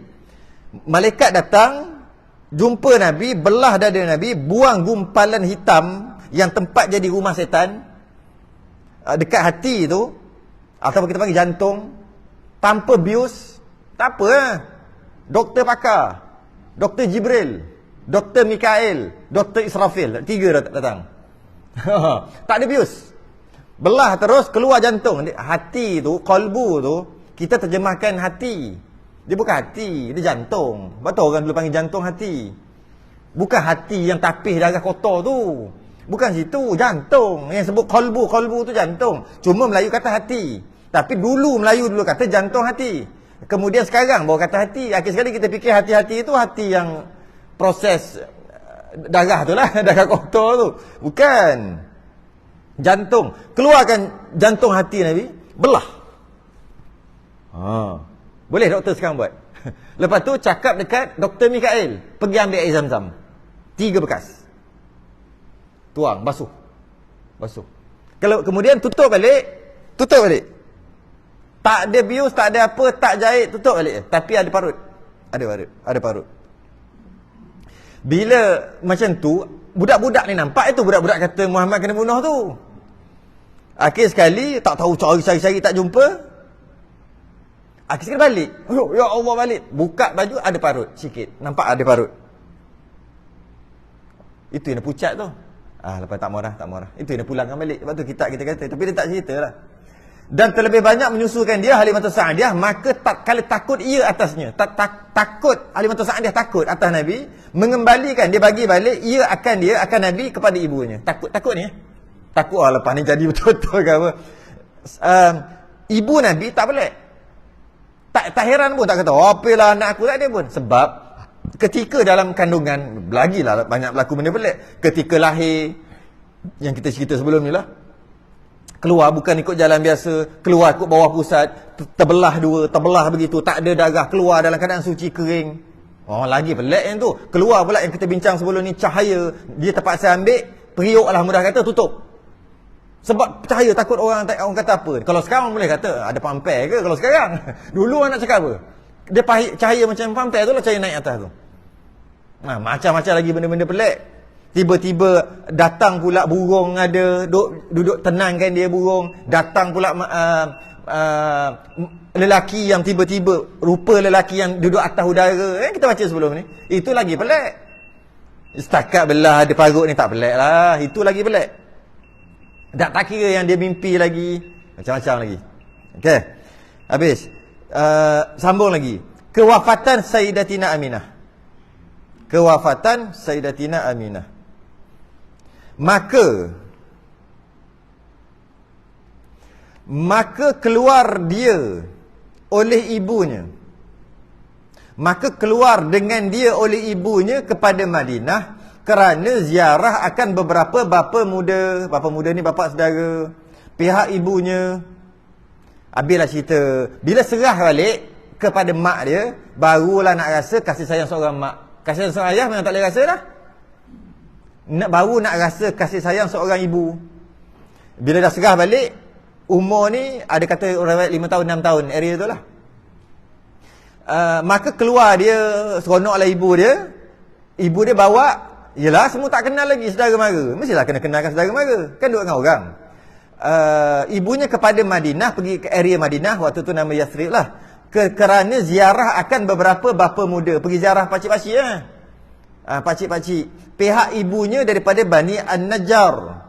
Malaikat datang, jumpa Nabi, belah dada Nabi, buang gumpalan hitam yang tempat jadi rumah setan dekat hati tu, ataupun kita panggil jantung, tanpa bius. Tak apa lah. Doktor pakar, Doktor Jibril, Doktor Mikael, Doktor Israfil, 3 datang. Tak ada bius. Belah terus keluar jantung. Hati tu, qalbu tu, kita terjemahkan hati. Dia bukan hati, dia jantung. Betul orang dulu panggil jantung hati. Bukan hati yang tapis darah kotor tu. Bukan situ, jantung. Yang sebut qalbu tu jantung. Cuma Melayu kata hati. Tapi dulu Melayu kata jantung hati. Kemudian sekarang baru kata hati. Akhir sekali kita fikir hati-hati itu hati yang proses darah tu lah. Darah kotor tu. Bukan. Jantung. Keluarkan jantung hati Nabi. Belah. Boleh doktor sekarang buat. Lepas tu cakap dekat Dr. Mikael. Pergi ambil air zam-zam. 3 bekas. Tuang. Basuh. Kalau kemudian tutup balik. Tak ada bius, tak ada apa, tak jahit, tutup balik. Tapi ada parut. Ada parut. Bila macam tu, budak-budak ni nampak itu budak-budak kata Muhammad kena bunuh tu. Akhir sekali, tak tahu cari-cari tak jumpa. Akhir sekali balik. Ya Allah balik. Buka baju, ada parut sikit. Nampak ada parut. Itu yang pucat tu. Lepas tak marah. Itu yang pulangkan balik. Lepas tu kita kata. Tapi dia tak cerita lah. Dan terlebih banyak menyusulkan dia Halimah Sa'diyah, maka kalau takut ia atasnya. Takut Halimah Sa'diyah takut atas Nabi, mengembalikan dia bagi balik ia akan Nabi kepada ibunya. Takut ni. Takut lepas ni jadi betul-betul ke apa. Ibu Nabi tak boleh. Tak heran pun, tak kata apalah anak aku, tak ada pun. Sebab ketika dalam kandungan, lagilah banyak berlaku benda pelik. Ketika lahir, yang kita cerita sebelum ni lah, keluar bukan ikut jalan biasa, keluar ikut bawah pusat, terbelah 2, terbelah begitu, tak ada darah, keluar dalam keadaan suci kering. Lagi pelik yang tu. Keluar pula yang kita bincang sebelum ni, cahaya, dia terpaksa ambil, periuk lah mudah kata, tutup. Sebab cahaya, takut orang kata apa. Kalau sekarang boleh kata, ada pampel ke kalau sekarang? Dulu orang nak cakap apa? Dia cahaya macam pampel tu lah, cahaya naik atas tu. Macam-macam lagi benda-benda pelik. Tiba-tiba datang pula burung ada, duduk tenangkan dia burung. Datang pula lelaki yang tiba-tiba, rupa lelaki yang duduk atas udara. Kita baca sebelum ni. Itu lagi pelik. Setakat belah ada parut ni tak pelik lah. Itu lagi pelik. Tak kira yang dia mimpi lagi. Macam-macam lagi. Okey. Habis. Sambung lagi. Kewafatan Sayyidatina Aminah. Maka keluar dia oleh ibunya. Maka keluar dengan dia oleh ibunya kepada Madinah kerana ziarah akan beberapa bapa muda. Bapa muda ni bapa saudara, pihak ibunya. Habislah cerita. Bila serah balik kepada mak dia, barulah nak rasa kasih sayang seorang mak. Kasih sayang seorang ayah memang tak boleh rasa dah. Baru nak rasa kasih sayang seorang ibu. Bila dah serah balik, Umur ni ada kata orang 5 tahun 6 tahun area tu lah. Maka keluar dia, seronoklah ibu dia. Ibu dia bawa, yelah semua tak kenal lagi saudara mara. Mestilah kena kenalkan saudara mara, kan duduk dengan orang. Ibunya kepada Madinah, pergi ke area Madinah, waktu tu nama Yathrib lah, kerana ziarah akan beberapa bapa muda. Pergi ziarah pakcik-pakcik pakcik-pakcik. Pihak ibunya daripada Bani An-Najjar.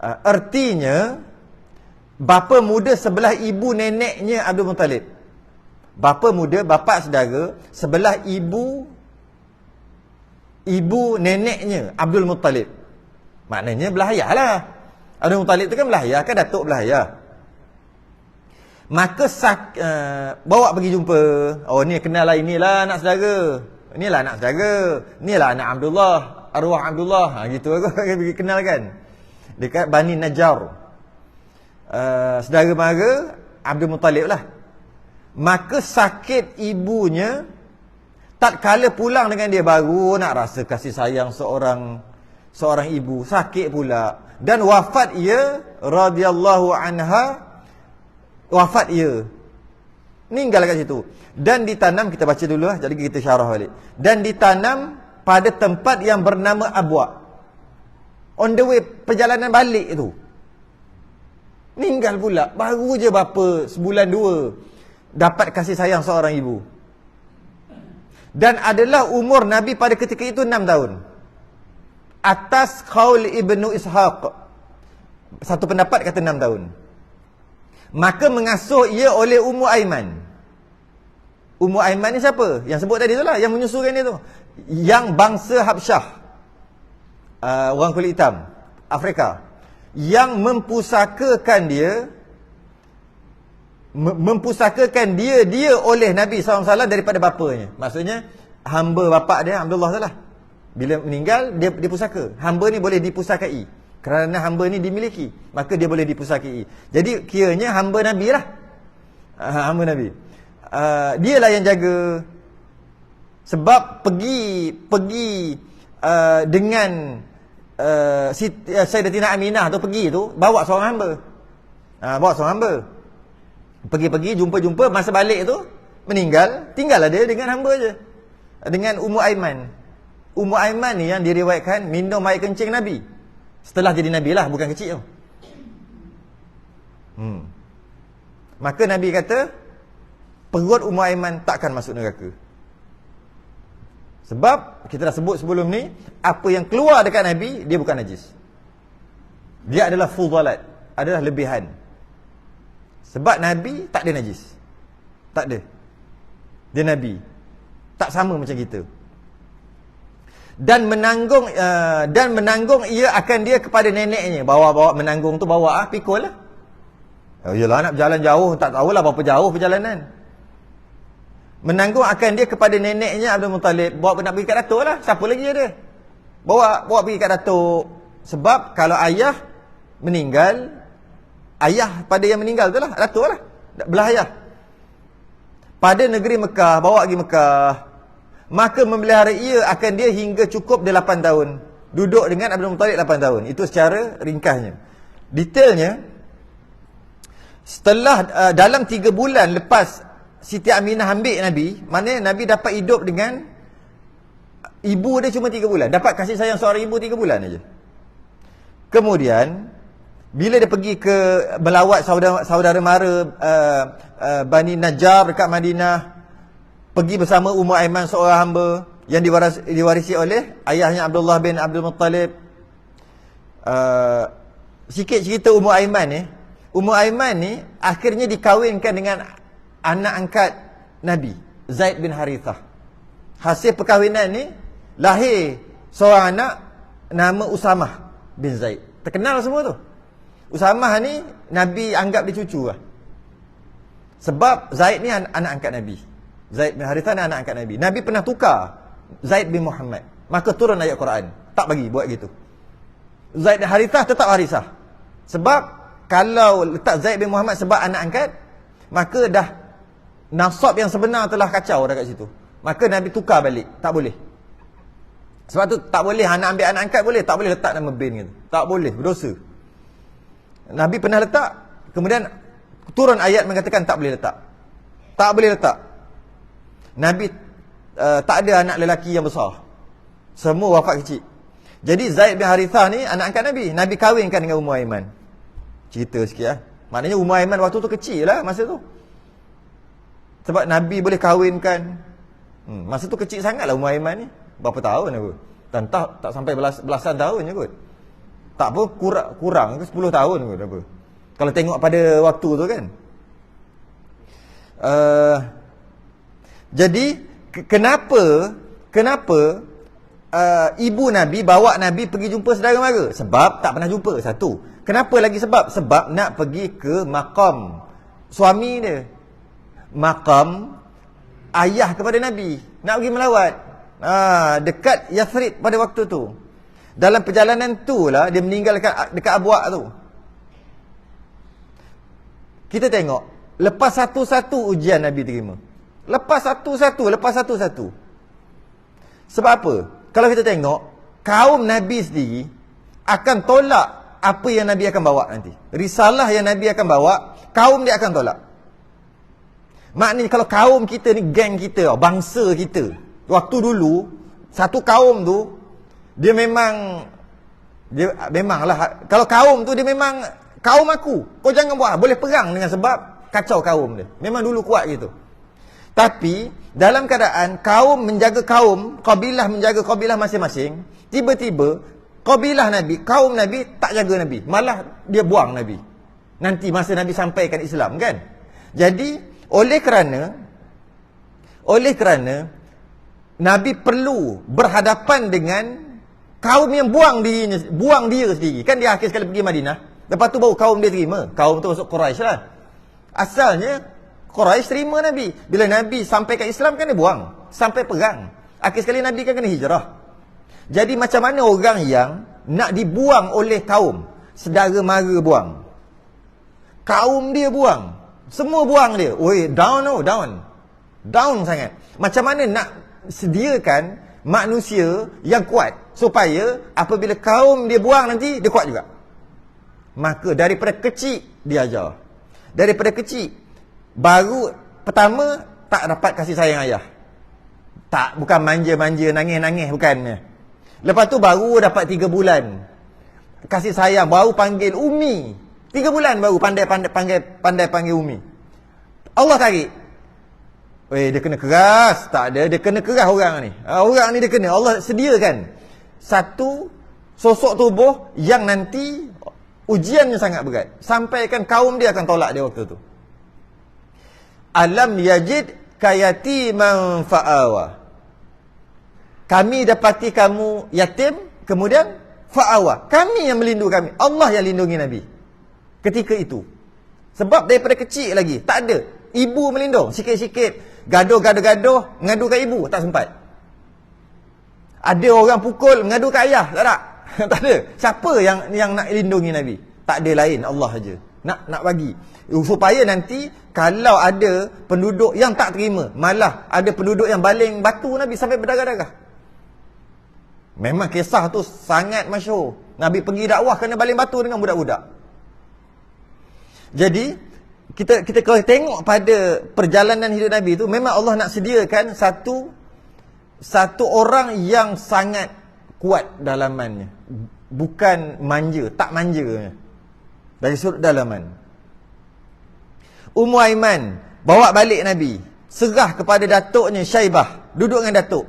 Artinya bapa muda sebelah ibu neneknya Abdul Muttalib. Bapa muda, bapa saudara sebelah ibu neneknya Abdul Muttalib. Maknanya belah ayah lah. Abdul Muttalib tu kan belah ayah, kan datuk belah ayah. Maka bawa pergi jumpa. Oh ni kenal lah, inilah anak saudara. Inilah anak saudara. Inilah anak Abdullah, arwah Abdullah. Gitu aku pergi kenal kan. Dekat Bani Najjar. Saudara mara Abdul Muttalib lah. Maka sakit ibunya, tak kala pulang dengan dia baru nak rasa kasih sayang seorang ibu. Sakit pula. Dan wafat ia radhiyallahu anha, wafat ia, meninggal kat situ. Dan ditanam, kita baca dulu lah, jadi kita syarah balik. Dan ditanam pada tempat yang bernama Abwa. On the way, perjalanan balik tu meninggal pula. Baru je berapa, sebulan 2 dapat kasih sayang seorang ibu. Dan adalah umur Nabi pada ketika itu 6 tahun. Atas qaul Ibnu Ishaq, satu pendapat kata 6 tahun. Maka mengasuh ia oleh Ummu Aiman. Ummu Aiman ni siapa? Yang sebut tadi tu lah, yang menyusukan dia tu. Yang bangsa Habsyah, orang kulit hitam Afrika, yang mempusakakan dia oleh Nabi SAW daripada bapanya. Maksudnya hamba bapa dia Abdullah tu lah, bila meninggal dia pusaka. Hamba ni boleh dipusakai kerana hamba ni dimiliki, maka dia boleh dipusakai. Jadi kiranya hamba Nabi lah, hamba Nabi. Dialah yang jaga. Sebab pergi dengan Sayyidatina Aminah tu, pergi tu bawa seorang hamba. Bawa seorang hamba. Pergi jumpa, masa balik tu meninggal, tinggallah dia dengan hamba je, dengan Ummu Aiman. Ummu Aiman ni yang diriwayatkan minum air kencing Nabi setelah jadi Nabi lah, bukan kecil tu. Maka Nabi kata perut Ummu Aiman takkan masuk neraka. Sebab kita dah sebut sebelum ni, apa yang keluar dekat Nabi, dia bukan najis. Dia adalah fudalat, adalah lebihan. Sebab Nabi tak ada najis. Tak ada. Dia Nabi. Tak sama macam kita. Dan menanggung ia akan dia kepada neneknya. Bawa menanggung tu bawa pikul lah. Yalah nak berjalan jauh, tak tahulah berapa jauh perjalanan. Menanggung akan dia kepada neneknya Abdul Muttalib. Bawa nak pergi kat datuk lah. Siapa lagi ada? Bawa pergi kat datuk. Sebab kalau ayah meninggal, ayah pada yang meninggal tu lah, datuk lah, belah ayah. Pada negeri Mekah, bawa pergi Mekah. Maka memelihara ia akan dia hingga cukup 8 tahun. Duduk dengan Abdul Muttalib 8 tahun. Itu secara ringkasnya. Detailnya, setelah dalam 3 bulan lepas Siti Aminah ambil Nabi, maknanya Nabi dapat hidup dengan ibu dia cuma 3 bulan. Dapat kasih sayang seorang ibu 3 bulan aja. Kemudian bila dia pergi ke melawat saudara mara Bani Najjar dekat Madinah, pergi bersama Ummu Aiman, seorang hamba yang diwarisi oleh ayahnya Abdullah bin Abdul Muttalib. Sikit cerita Ummu Aiman ni. Ummu Aiman ni akhirnya dikahwinkan dengan anak angkat Nabi, Zaid bin Harithah. Hasil perkahwinan ni lahir seorang anak nama Usamah bin Zaid. Terkenal semua tu. Usamah ni Nabi anggap dia cucu lah. Sebab Zaid ni anak angkat Nabi. Zaid bin Harithah ni anak angkat Nabi. Nabi pernah tukar Zaid bin Muhammad, maka turun ayat Quran, tak bagi buat gitu. Zaid bin Harithah tetap Harithah. Sebab kalau letak Zaid bin Muhammad sebab anak angkat, maka dah nasab yang sebenar telah kacau dekat situ. Maka Nabi tukar balik, tak boleh. Sebab tu tak boleh anak ambil anak angkat, boleh, tak boleh letak nama bin gitu. Tak boleh, berdosa. Nabi pernah letak, Kemudian turun ayat mengatakan tak boleh letak. Tak boleh letak. Nabi tak ada anak lelaki yang besar. Semua wafat kecil. Jadi Zaid bin Harithah ni anak angkat Nabi. Nabi kahwinkan dengan Ummu Aiman. Cerita sikit lah. Maknanya Ummu Aiman waktu tu kecil lah masa tu. Sebab Nabi boleh kahwinkan. Masa tu kecil sangat lah Ummu Aiman ni. Berapa tahun apa? Tak sampai belasan tahun je kot. Tak apa, kurang ke 10 tahun kot apa. Kalau tengok pada waktu tu kan. Jadi kenapa ibu Nabi bawa Nabi pergi jumpa saudara mara? Sebab tak pernah jumpa, satu. Kenapa lagi sebab? Sebab nak pergi ke makam suami dia. Makam ayah kepada Nabi. Nak pergi melawat. Dekat Yathrib pada waktu tu. Dalam perjalanan tu lah dia meninggal dekat Abwa' tu. Kita tengok, lepas satu-satu ujian Nabi terima. Lepas satu-satu. Sebab apa? Kalau kita tengok, kaum Nabi sendiri akan tolak apa yang Nabi akan bawa nanti. Risalah yang Nabi akan bawa, kaum dia akan tolak. Maknanya kalau kaum kita ni, geng kita, bangsa kita, waktu dulu, satu kaum tu, dia memanglah, kalau kaum tu dia memang kaum aku, kau jangan buat, boleh perang dengan sebab kacau kaum dia. Memang dulu kuat gitu. Tapi dalam keadaan kaum menjaga kaum, kabilah menjaga kabilah masing-masing, tiba-tiba kabilah Nabi, kaum Nabi tak jaga Nabi, malah dia buang Nabi. Nanti masa Nabi sampaikan Islam kan. Jadi oleh kerana Nabi perlu berhadapan dengan kaum yang buang dia sendiri. Kan dia akhir sekali pergi Madinah. Lepas tu baru kaum dia terima. Kaum tu masuk Quraisy lah. Asalnya Quraisy terima Nabi. Bila Nabi sampaikan Islam kan dia buang. Sampai perang. Akhir sekali Nabi kan kena hijrah. Jadi macam mana orang yang nak dibuang oleh kaum, saudara mara buang, kaum dia buang, semua buang dia. Oi, down sangat. Macam mana nak sediakan manusia yang kuat supaya apabila kaum dia buang nanti dia kuat juga. Maka daripada kecil dia ajar. Daripada kecil baru pertama tak dapat kasih sayang ayah. Tak, bukan manja-manja, nangis-nangis bukannya. Lepas tu baru dapat 3 bulan kasih sayang, baru panggil Umi. 3 bulan baru pandai panggil Umi. Allah tarik. Dia kena keras. Tak ada, dia kena keras orang ni. Orang ni dia kena, Allah sediakan satu sosok tubuh yang nanti ujiannya sangat berat. Sampaikan kaum dia akan tolak dia waktu tu. Alam yajid kayatiman fa'awa. Kami dapati kamu yatim, kemudian fa'awa. Kami yang melindungi kami. Allah yang lindungi Nabi ketika itu. Sebab daripada kecil lagi tak ada. Ibu melindung. Sikit-sikit gaduh, ngadu kat ibu, tak sempat. Ada orang pukul, ngadu kat ayah, tak ada. Tak ada. Siapa yang nak lindungi Nabi? Tak ada lain, Allah saja. Nak bagi. Supaya nanti kalau ada penduduk yang tak terima, malah ada penduduk yang baling batu Nabi sampai berdarah-darah. Memang kisah tu sangat masyhur. Nabi pergi dakwah kena baling batu dengan budak-budak. Jadi kita kalau tengok pada perjalanan hidup Nabi tu, memang Allah nak sediakan satu orang yang sangat kuat dalamannya. Bukan manja, tak manja. Dari sudut dalaman. Ummu Aiman bawa balik Nabi, serah kepada datuknya Syaibah. Duduk dengan datuk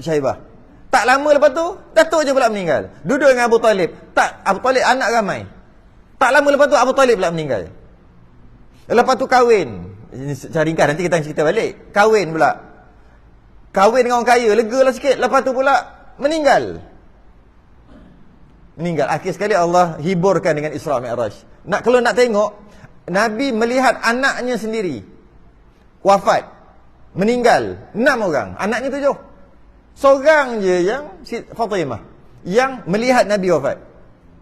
Syaibah. Tak lama lepas tu datuk je pula meninggal. Duduk dengan Abu Talib. Abu Talib anak ramai. Tak lama lepas tu Abu Talib pula meninggal. Lepas tu kahwin. Ini secara ringkas, nanti kita cerita balik. Kahwin dengan orang kaya, lega lah sikit. Lepas tu pula meninggal. Akhir sekali Allah hiburkan dengan Isra Mi'raj. Kalau nak tengok, Nabi melihat anaknya sendiri wafat, meninggal. 6 orang, anaknya 7. Seorang je yang Fatimah yang melihat Nabi wafat.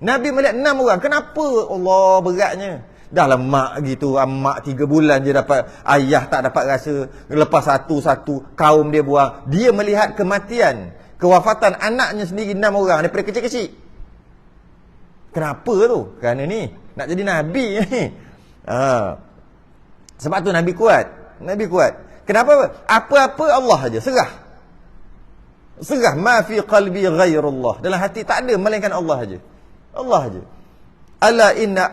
Nabi melihat 6 orang. Kenapa? Allah, beratnya. Dah lah mak gitu, mak 3 bulan je dapat, ayah tak dapat rasa, lepas satu-satu kaum dia buang. Dia melihat kematian, kewafatan anaknya sendiri 6 orang daripada kecil-kecil. Kenapa tu? Kerana ni nak jadi Nabi ni. Sebab tu Nabi kuat. Nabi kuat. Kenapa? Apa-apa Allah aja, serah. Serah, ma fi qalbi ghairullah. Dalam hati tak ada melainkan Allah aja. Allah aja. Ala inna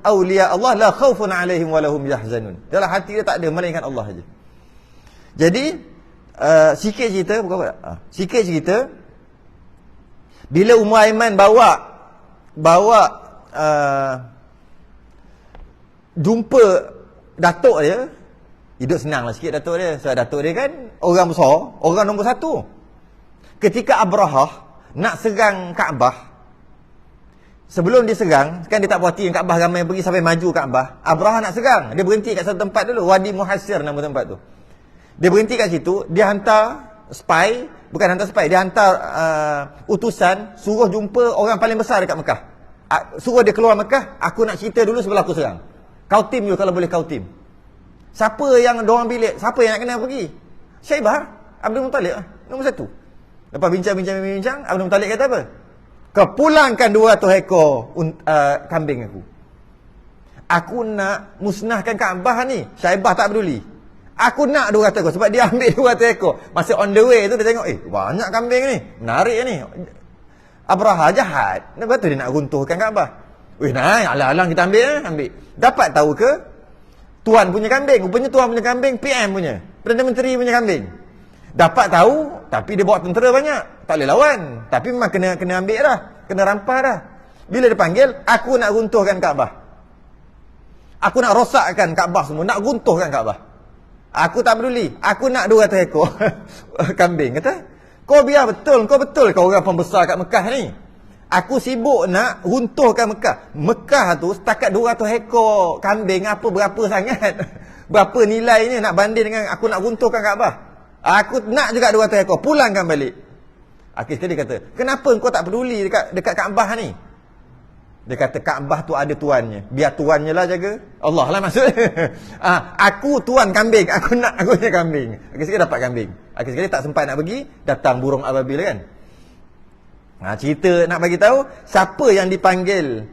awliya Allah la khaufun alaihim wa lahum yahzanun. Dalam hati dia tak ada melainkan Allah aja. Jadi sikit cerita, bukan apa? Sikit cerita, bila Ummu Aiman bawa jumpa datuk dia, hidup senang lah sikit datuk dia. Sebab datuk dia kan orang besar, orang nombor satu. Ketika Abrahah nak serang Kaabah, sebelum dia serang, kan dia tak puas hati dengan Kaabah, ramai pergi sampai maju Kaabah. Abrahah nak serang, dia berhenti kat satu tempat dulu, Wadi Muhassir nama tempat tu. Dia berhenti kat situ, dia hantar spy, bukan hantar spy, dia hantar utusan, suruh jumpa orang paling besar dekat Mekah. Suruh dia keluar Mekah, aku nak cerita dulu sebelum aku serang. Kau tim you kalau boleh kau tim. Siapa yang dorang bilik, siapa yang nak kena pergi? Syaibah, Abdul Muttalib nombor satu. Lepas bincang, Abdul Muttalib kata apa? Kau pulangkan 200 ekor kambing aku. Aku nak musnahkan Kaabah ni. Syaibah tak peduli. Aku nak 200 ekor. Sebab dia ambil 200 ekor. Masa on the way tu dia tengok, banyak kambing ni. Menarik ni. Abraha jahat. Lepas tu dia nak runtuhkan Kaabah. Alang-alang kita ambil. Dapat tahu ke tuan punya kambing? Rupanya tuan punya kambing PM punya. Perdana Menteri punya kambing. Dapat tahu, tapi dia bawa tentera banyak. Tak boleh lawan. Tapi memang kena ambil dah. Kena rampas dah. Bila dia panggil, aku nak runtuhkan Kaabah. Aku nak rosakkan Kaabah semua. Nak runtuhkan Kaabah. Aku tak peduli. Aku nak 200 ekor kambing. Kata, kau biar betul. Kau orang pembesar kat Mekah ni. Aku sibuk nak runtuhkan Mekah. Mekah tu setakat 200 ekor kambing. Berapa sangat? Berapa nilainya nak banding dengan aku nak runtuhkan Kaabah? Aku nak juga 200 ekor. Pulangkan balik. Akhir sekali dia kata, kenapa kau tak peduli dekat Kaabah ni? Dia kata, Kaabah tu ada tuannya. Biar tuannya lah jaga. Allah lah maksudnya. Aku tuan kambing. Aku nak aku punya kambing. Akhir sekali dapat kambing. Akhir sekali tak sempat nak pergi. Datang burung ababil kan. Cerita nak bagi tahu siapa yang dipanggil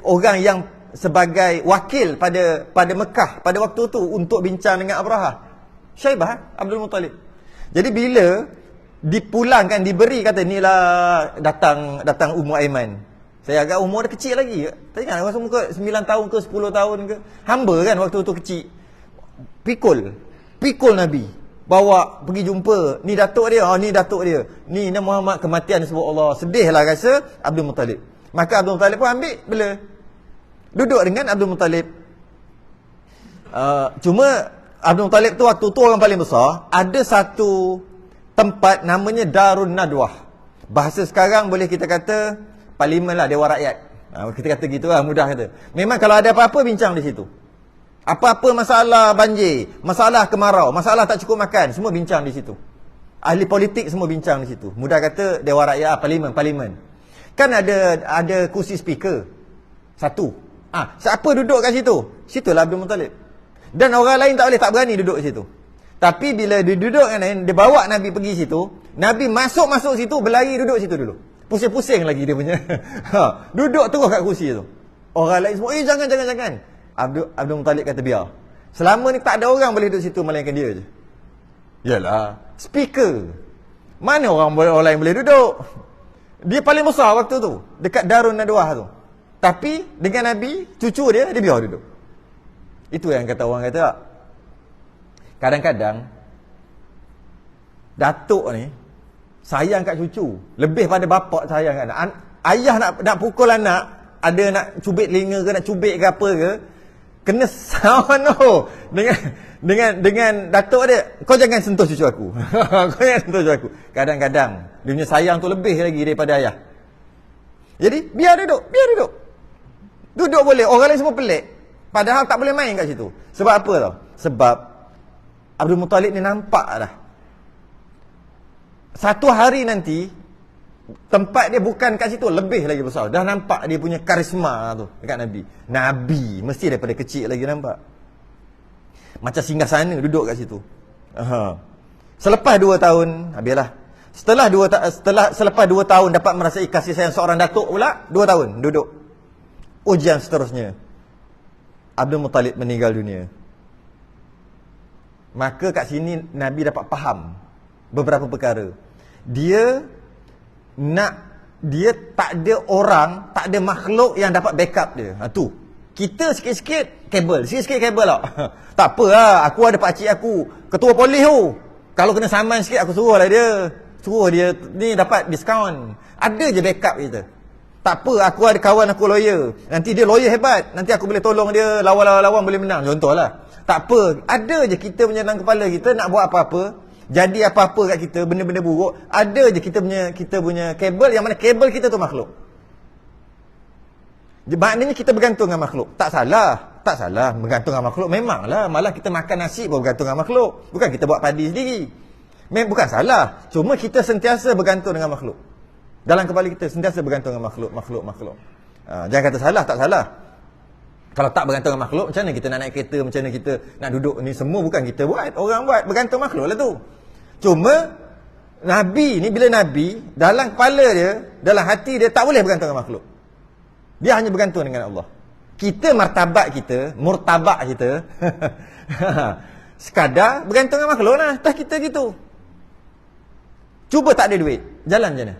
orang yang sebagai wakil pada Mekah pada waktu tu untuk bincang dengan Abraha. Syaibah, Abdul Muttalib. Jadi bila dipulangkan, diberi, kata inilah datang Ummu Aiman. Saya agak umur dia kecil lagi. Tak ingat masa muka 9 tahun ke 10 tahun ke. Hamba kan waktu tu kecil. Pikul Nabi. Bawa pergi jumpa, ni datuk dia, ni datuk dia. Ni Muhammad kematian sebab Allah. Sedihlah rasa Abdul Muttalib. Maka Abdul Muttalib pun ambil bela. Duduk dengan Abdul Muttalib. Cuma Abdul Muttalib tu waktu tu orang paling besar. Ada satu tempat namanya Darun Nadwah. Bahasa sekarang boleh kita kata parlimen lah, Dewan Rakyat. Kita kata gitu lah, mudah kata. Memang kalau ada apa-apa bincang di situ. Apa-apa masalah banjir, masalah kemarau, masalah tak cukup makan, semua bincang di situ. Ahli politik semua bincang di situ. Mudah kata Dewan Rakyat, parlimen. Kan ada kursi speaker. Satu. Siapa duduk kat situ? Situlah Abdul Muttalib. Dan orang lain tak berani duduk situ. Tapi bila dia duduk kan, dia bawa Nabi pergi situ, Nabi masuk situ, berlari duduk situ dulu. Pusing-pusing lagi dia punya. Duduk terus kat kursi tu. Orang lain semua, jangan. Abdul Muttalib kata biar. Selama ni tak ada orang boleh duduk situ melainkan dia je. Yalah, speaker. Mana orang lain boleh duduk? Dia paling besar waktu tu, dekat Darun Nadwah tu. Tapi dengan Nabi, cucu dia biar duduk. Itu yang kata orang kata. Kadang-kadang datuk ni sayang kat cucu lebih pada bapak sayang kat anak. Ayah nak pukul anak, ada nak cubit telinga ke, nak cubit ke apa ke, kena sono dengan datuk dia. Kau jangan sentuh cucu aku. Kau jangan sentuh cucu aku. Kadang-kadang dia punya sayang tu lebih lagi daripada ayah. Jadi biar duduk. Duduk boleh. Orang lain semua pelik. Padahal tak boleh main kat situ. Sebab apa tau? Sebab Abdul Muttalib ni nampak dah. Satu hari nanti tempat dia bukan kat situ, lebih lagi besar. Dah nampak dia punya karisma tu dekat Nabi. Nabi mesti daripada kecil lagi nampak. Macam singgah sana duduk kat situ. Selepas 2 tahun, habislah. Selepas 2 tahun dapat merasai kasih sayang seorang datuk pula, 2 tahun duduk. Ujian seterusnya. Abdul Muttalib meninggal dunia. Maka kat sini Nabi dapat faham beberapa perkara. Dia tak ada orang, tak ada makhluk yang dapat backup dia. Tu. Kita sikit-sikit kabel lah. Tak apa lah, aku ada pakcik aku, ketua polis tu. Kalau kena saman sikit aku suruh dia ni dapat diskaun. Ada je backup kita. Tak apa, aku ada kawan aku lawyer. Nanti dia lawyer hebat, nanti aku boleh tolong dia lawan boleh menang. Contohlah. Tak apa, ada je kita punya dalam kepala kita nak buat apa-apa, jadi apa-apa kat kita, benda-benda buruk, ada je kita punya kabel, yang mana kabel kita tu makhluk. Maknanya kita bergantung dengan makhluk. Tak salah bergantung dengan makhluk. Memanglah, malah kita makan nasi pun bergantung dengan makhluk. Bukan kita buat padi sendiri. Bukan salah. Cuma kita sentiasa bergantung dengan makhluk. Dalam kepala kita sentiasa bergantung dengan makhluk. Jangan kata salah, tak salah. Kalau tak bergantung dengan makhluk, macam mana kita nak naik kereta, macam mana kita nak duduk ni, semua bukan kita buat, orang buat, bergantung makhluk lah tu. Cuma Nabi ni, bila Nabi dalam kepala dia, dalam hati dia, tak boleh bergantung dengan makhluk. Dia hanya bergantung dengan Allah. Kita murtabak kita sekadar bergantung dengan makhluk lah. Tak kita gitu. Cuba tak ada duit, jalan macam mana?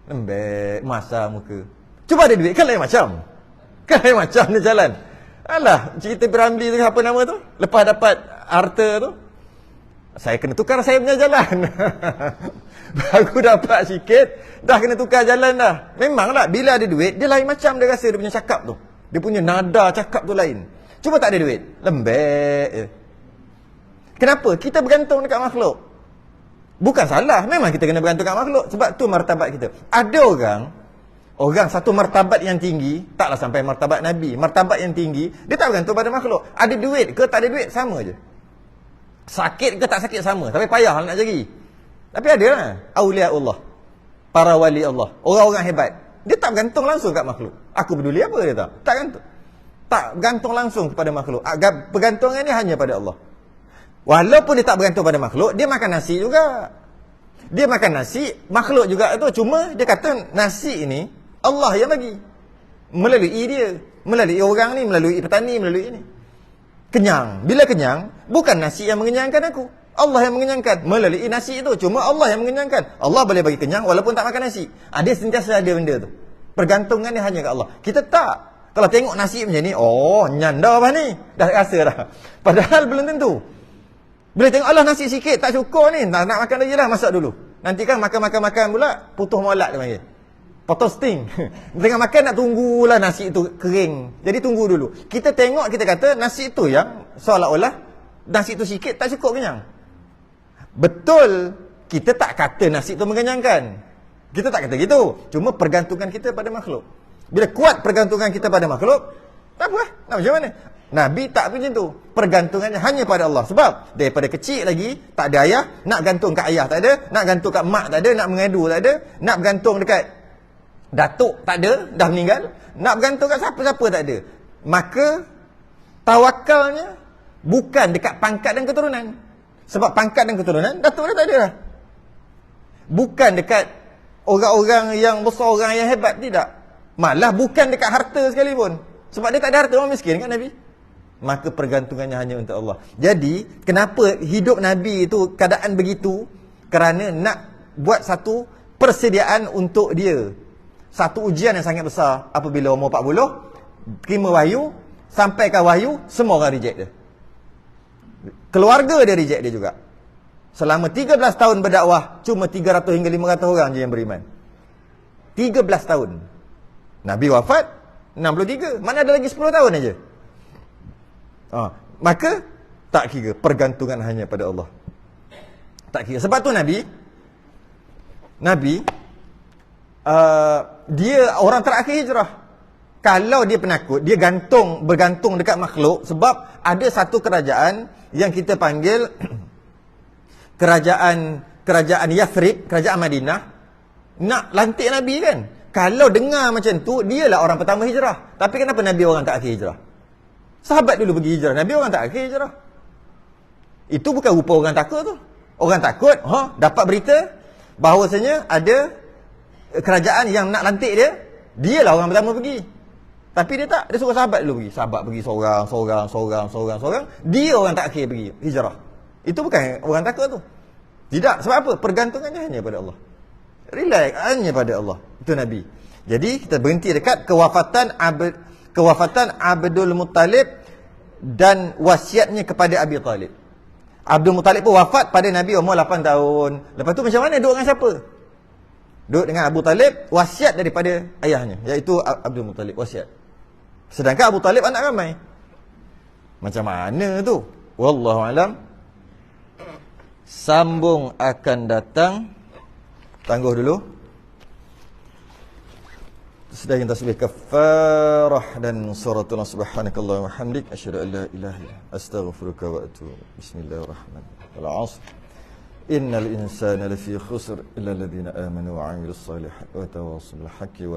Lembek, masa muka. Cuba ada duit, kan lain macam. Dia jalan. Alah, cerita Piramli tu, apa nama tu? Lepas dapat harta tu, saya kena tukar saya punya jalan. Baru dapat sikit, dah kena tukar jalan dah. Memanglah, bila ada duit, dia lain macam dia rasa dia punya cakap tu. Dia punya nada cakap tu lain. Cuba tak ada duit, lembek je. Kenapa? Kita bergantung dekat makhluk. Bukan salah, memang kita kena bergantung dekat makhluk. Sebab tu martabat kita. Ada orang satu martabat yang tinggi, taklah sampai martabat Nabi, martabat yang tinggi, dia tak bergantung pada makhluk. Ada duit ke tak ada duit, sama je. Sakit ke tak sakit, sama. Tapi payah nak cari. Tapi ada lah awliya Allah, para wali Allah, orang-orang hebat. Dia tak bergantung langsung kat makhluk. Aku peduli apa dia tak gantung. Tak bergantung langsung kepada makhluk. Pergantungan ni hanya pada Allah. Walaupun dia tak bergantung pada makhluk, dia makan nasi juga. Dia makan nasi, makhluk juga tu. Cuma dia kata nasi ini Allah yang bagi. Melalui dia. Melalui orang ni, melalui petani, melalui ini. Kenyang. Bila kenyang, bukan nasi yang mengenyangkan aku. Allah yang mengenyangkan. Melalui nasi itu. Cuma Allah yang mengenyangkan. Allah boleh bagi kenyang walaupun tak makan nasi. Dia sentiasa ada benda tu. Pergantungan dia hanya ke Allah. Kita tak. Kalau tengok nasi macam ni, nyanda apa ni? Dah rasa dah. Padahal belum tentu. Bila tengok Allah nasi sikit, tak cukup ni. Nak makan lagi lah, masak dulu. Nanti kan makan pula, putus molak dia panggil. Potong sting. Tengah makan nak tunggulah nasi itu kering. Jadi tunggu dulu. Kita tengok, kita kata nasi itu yang seolah-olah nasi itu sikit tak cukup kenyang. Betul, kita tak kata nasi itu mengenyangkan. Kita tak kata gitu. Cuma pergantungan kita pada makhluk. Bila kuat pergantungan kita pada makhluk, tak apa, nak macam mana? Nabi tak macam tu. Pergantungannya hanya pada Allah. Sebab daripada kecil lagi, tak ada ayah, nak gantung kat ayah tak ada, nak gantung kat mak tak ada, nak mengadu tak ada, nak bergantung dekat datuk tak ada, dah meninggal, nak bergantung kat siapa-siapa tak ada. Maka tawakalnya bukan dekat pangkat dan keturunan. Sebab pangkat dan keturunan datuk dah tak ada dah. Bukan dekat orang-orang yang besar, orang yang hebat, tidak. Malah bukan dekat harta sekalipun. Sebab dia tak ada harta, orang miskin kan Nabi. Maka pergantungannya hanya untuk Allah. Jadi kenapa hidup Nabi itu keadaan begitu? Kerana nak buat satu persediaan untuk dia. Satu ujian yang sangat besar. Apabila umur 40, terima wahyu, sampaikan wahyu, semua orang reject dia. Keluarga dia reject dia juga. Selama 13 tahun berdakwah, cuma 300 hingga 500 orang je yang beriman. 13 tahun. Nabi wafat 63. Mana ada lagi 10 tahun aja. Maka tak kira, pergantungan hanya pada Allah. Tak kira. Sebab tu Nabi dia orang terakhir hijrah. Kalau dia penakut, dia bergantung dekat makhluk. Sebab ada satu kerajaan yang kita panggil kerajaan Yathrib, kerajaan Madinah, nak lantik Nabi kan. Kalau dengar macam tu, dialah orang pertama hijrah. Tapi kenapa Nabi orang tak akhir hijrah? Sahabat dulu pergi hijrah, Nabi orang tak akhir hijrah. Itu bukan rupa orang takut tu. Orang takut, dapat berita, bahawasanya ada kerajaan yang nak lantik dia, dialah orang pertama pergi. Tapi dia tak, dia suruh sahabat dulu pergi. Sahabat pergi seorang. Dia orang terakhir pergi hijrah. Itu bukan orang takut tu. Tidak, sebab apa? Pergantungannya hanya pada Allah. Relax, hanya pada Allah. Itu Nabi. Jadi kita berhenti dekat kewafatan Abdul Muttalib dan wasiatnya kepada Abi Talib. Abdul Muttalib pun wafat pada Nabi umur 8 tahun. Lepas tu macam mana duduk dengan siapa? Duduk dengan Abu Talib, wasiat daripada ayahnya, iaitu Abdul Muttalib, wasiat. Sedangkan Abu Talib anak ramai. Macam mana tu? Wallahu alam. Sambung akan datang. Tangguh dulu. Sedang tasbih kafarah dan suratul subhanakallah wa hamdik asyhadu an la ilaha illa anta astaghfiruka wa atubu. Bismillahirrahmanirrahim. Wal 'asr. Innal insana lafi khusr illa alladhina amanu wa 'amilus salihati wa tawassaw bil haqqi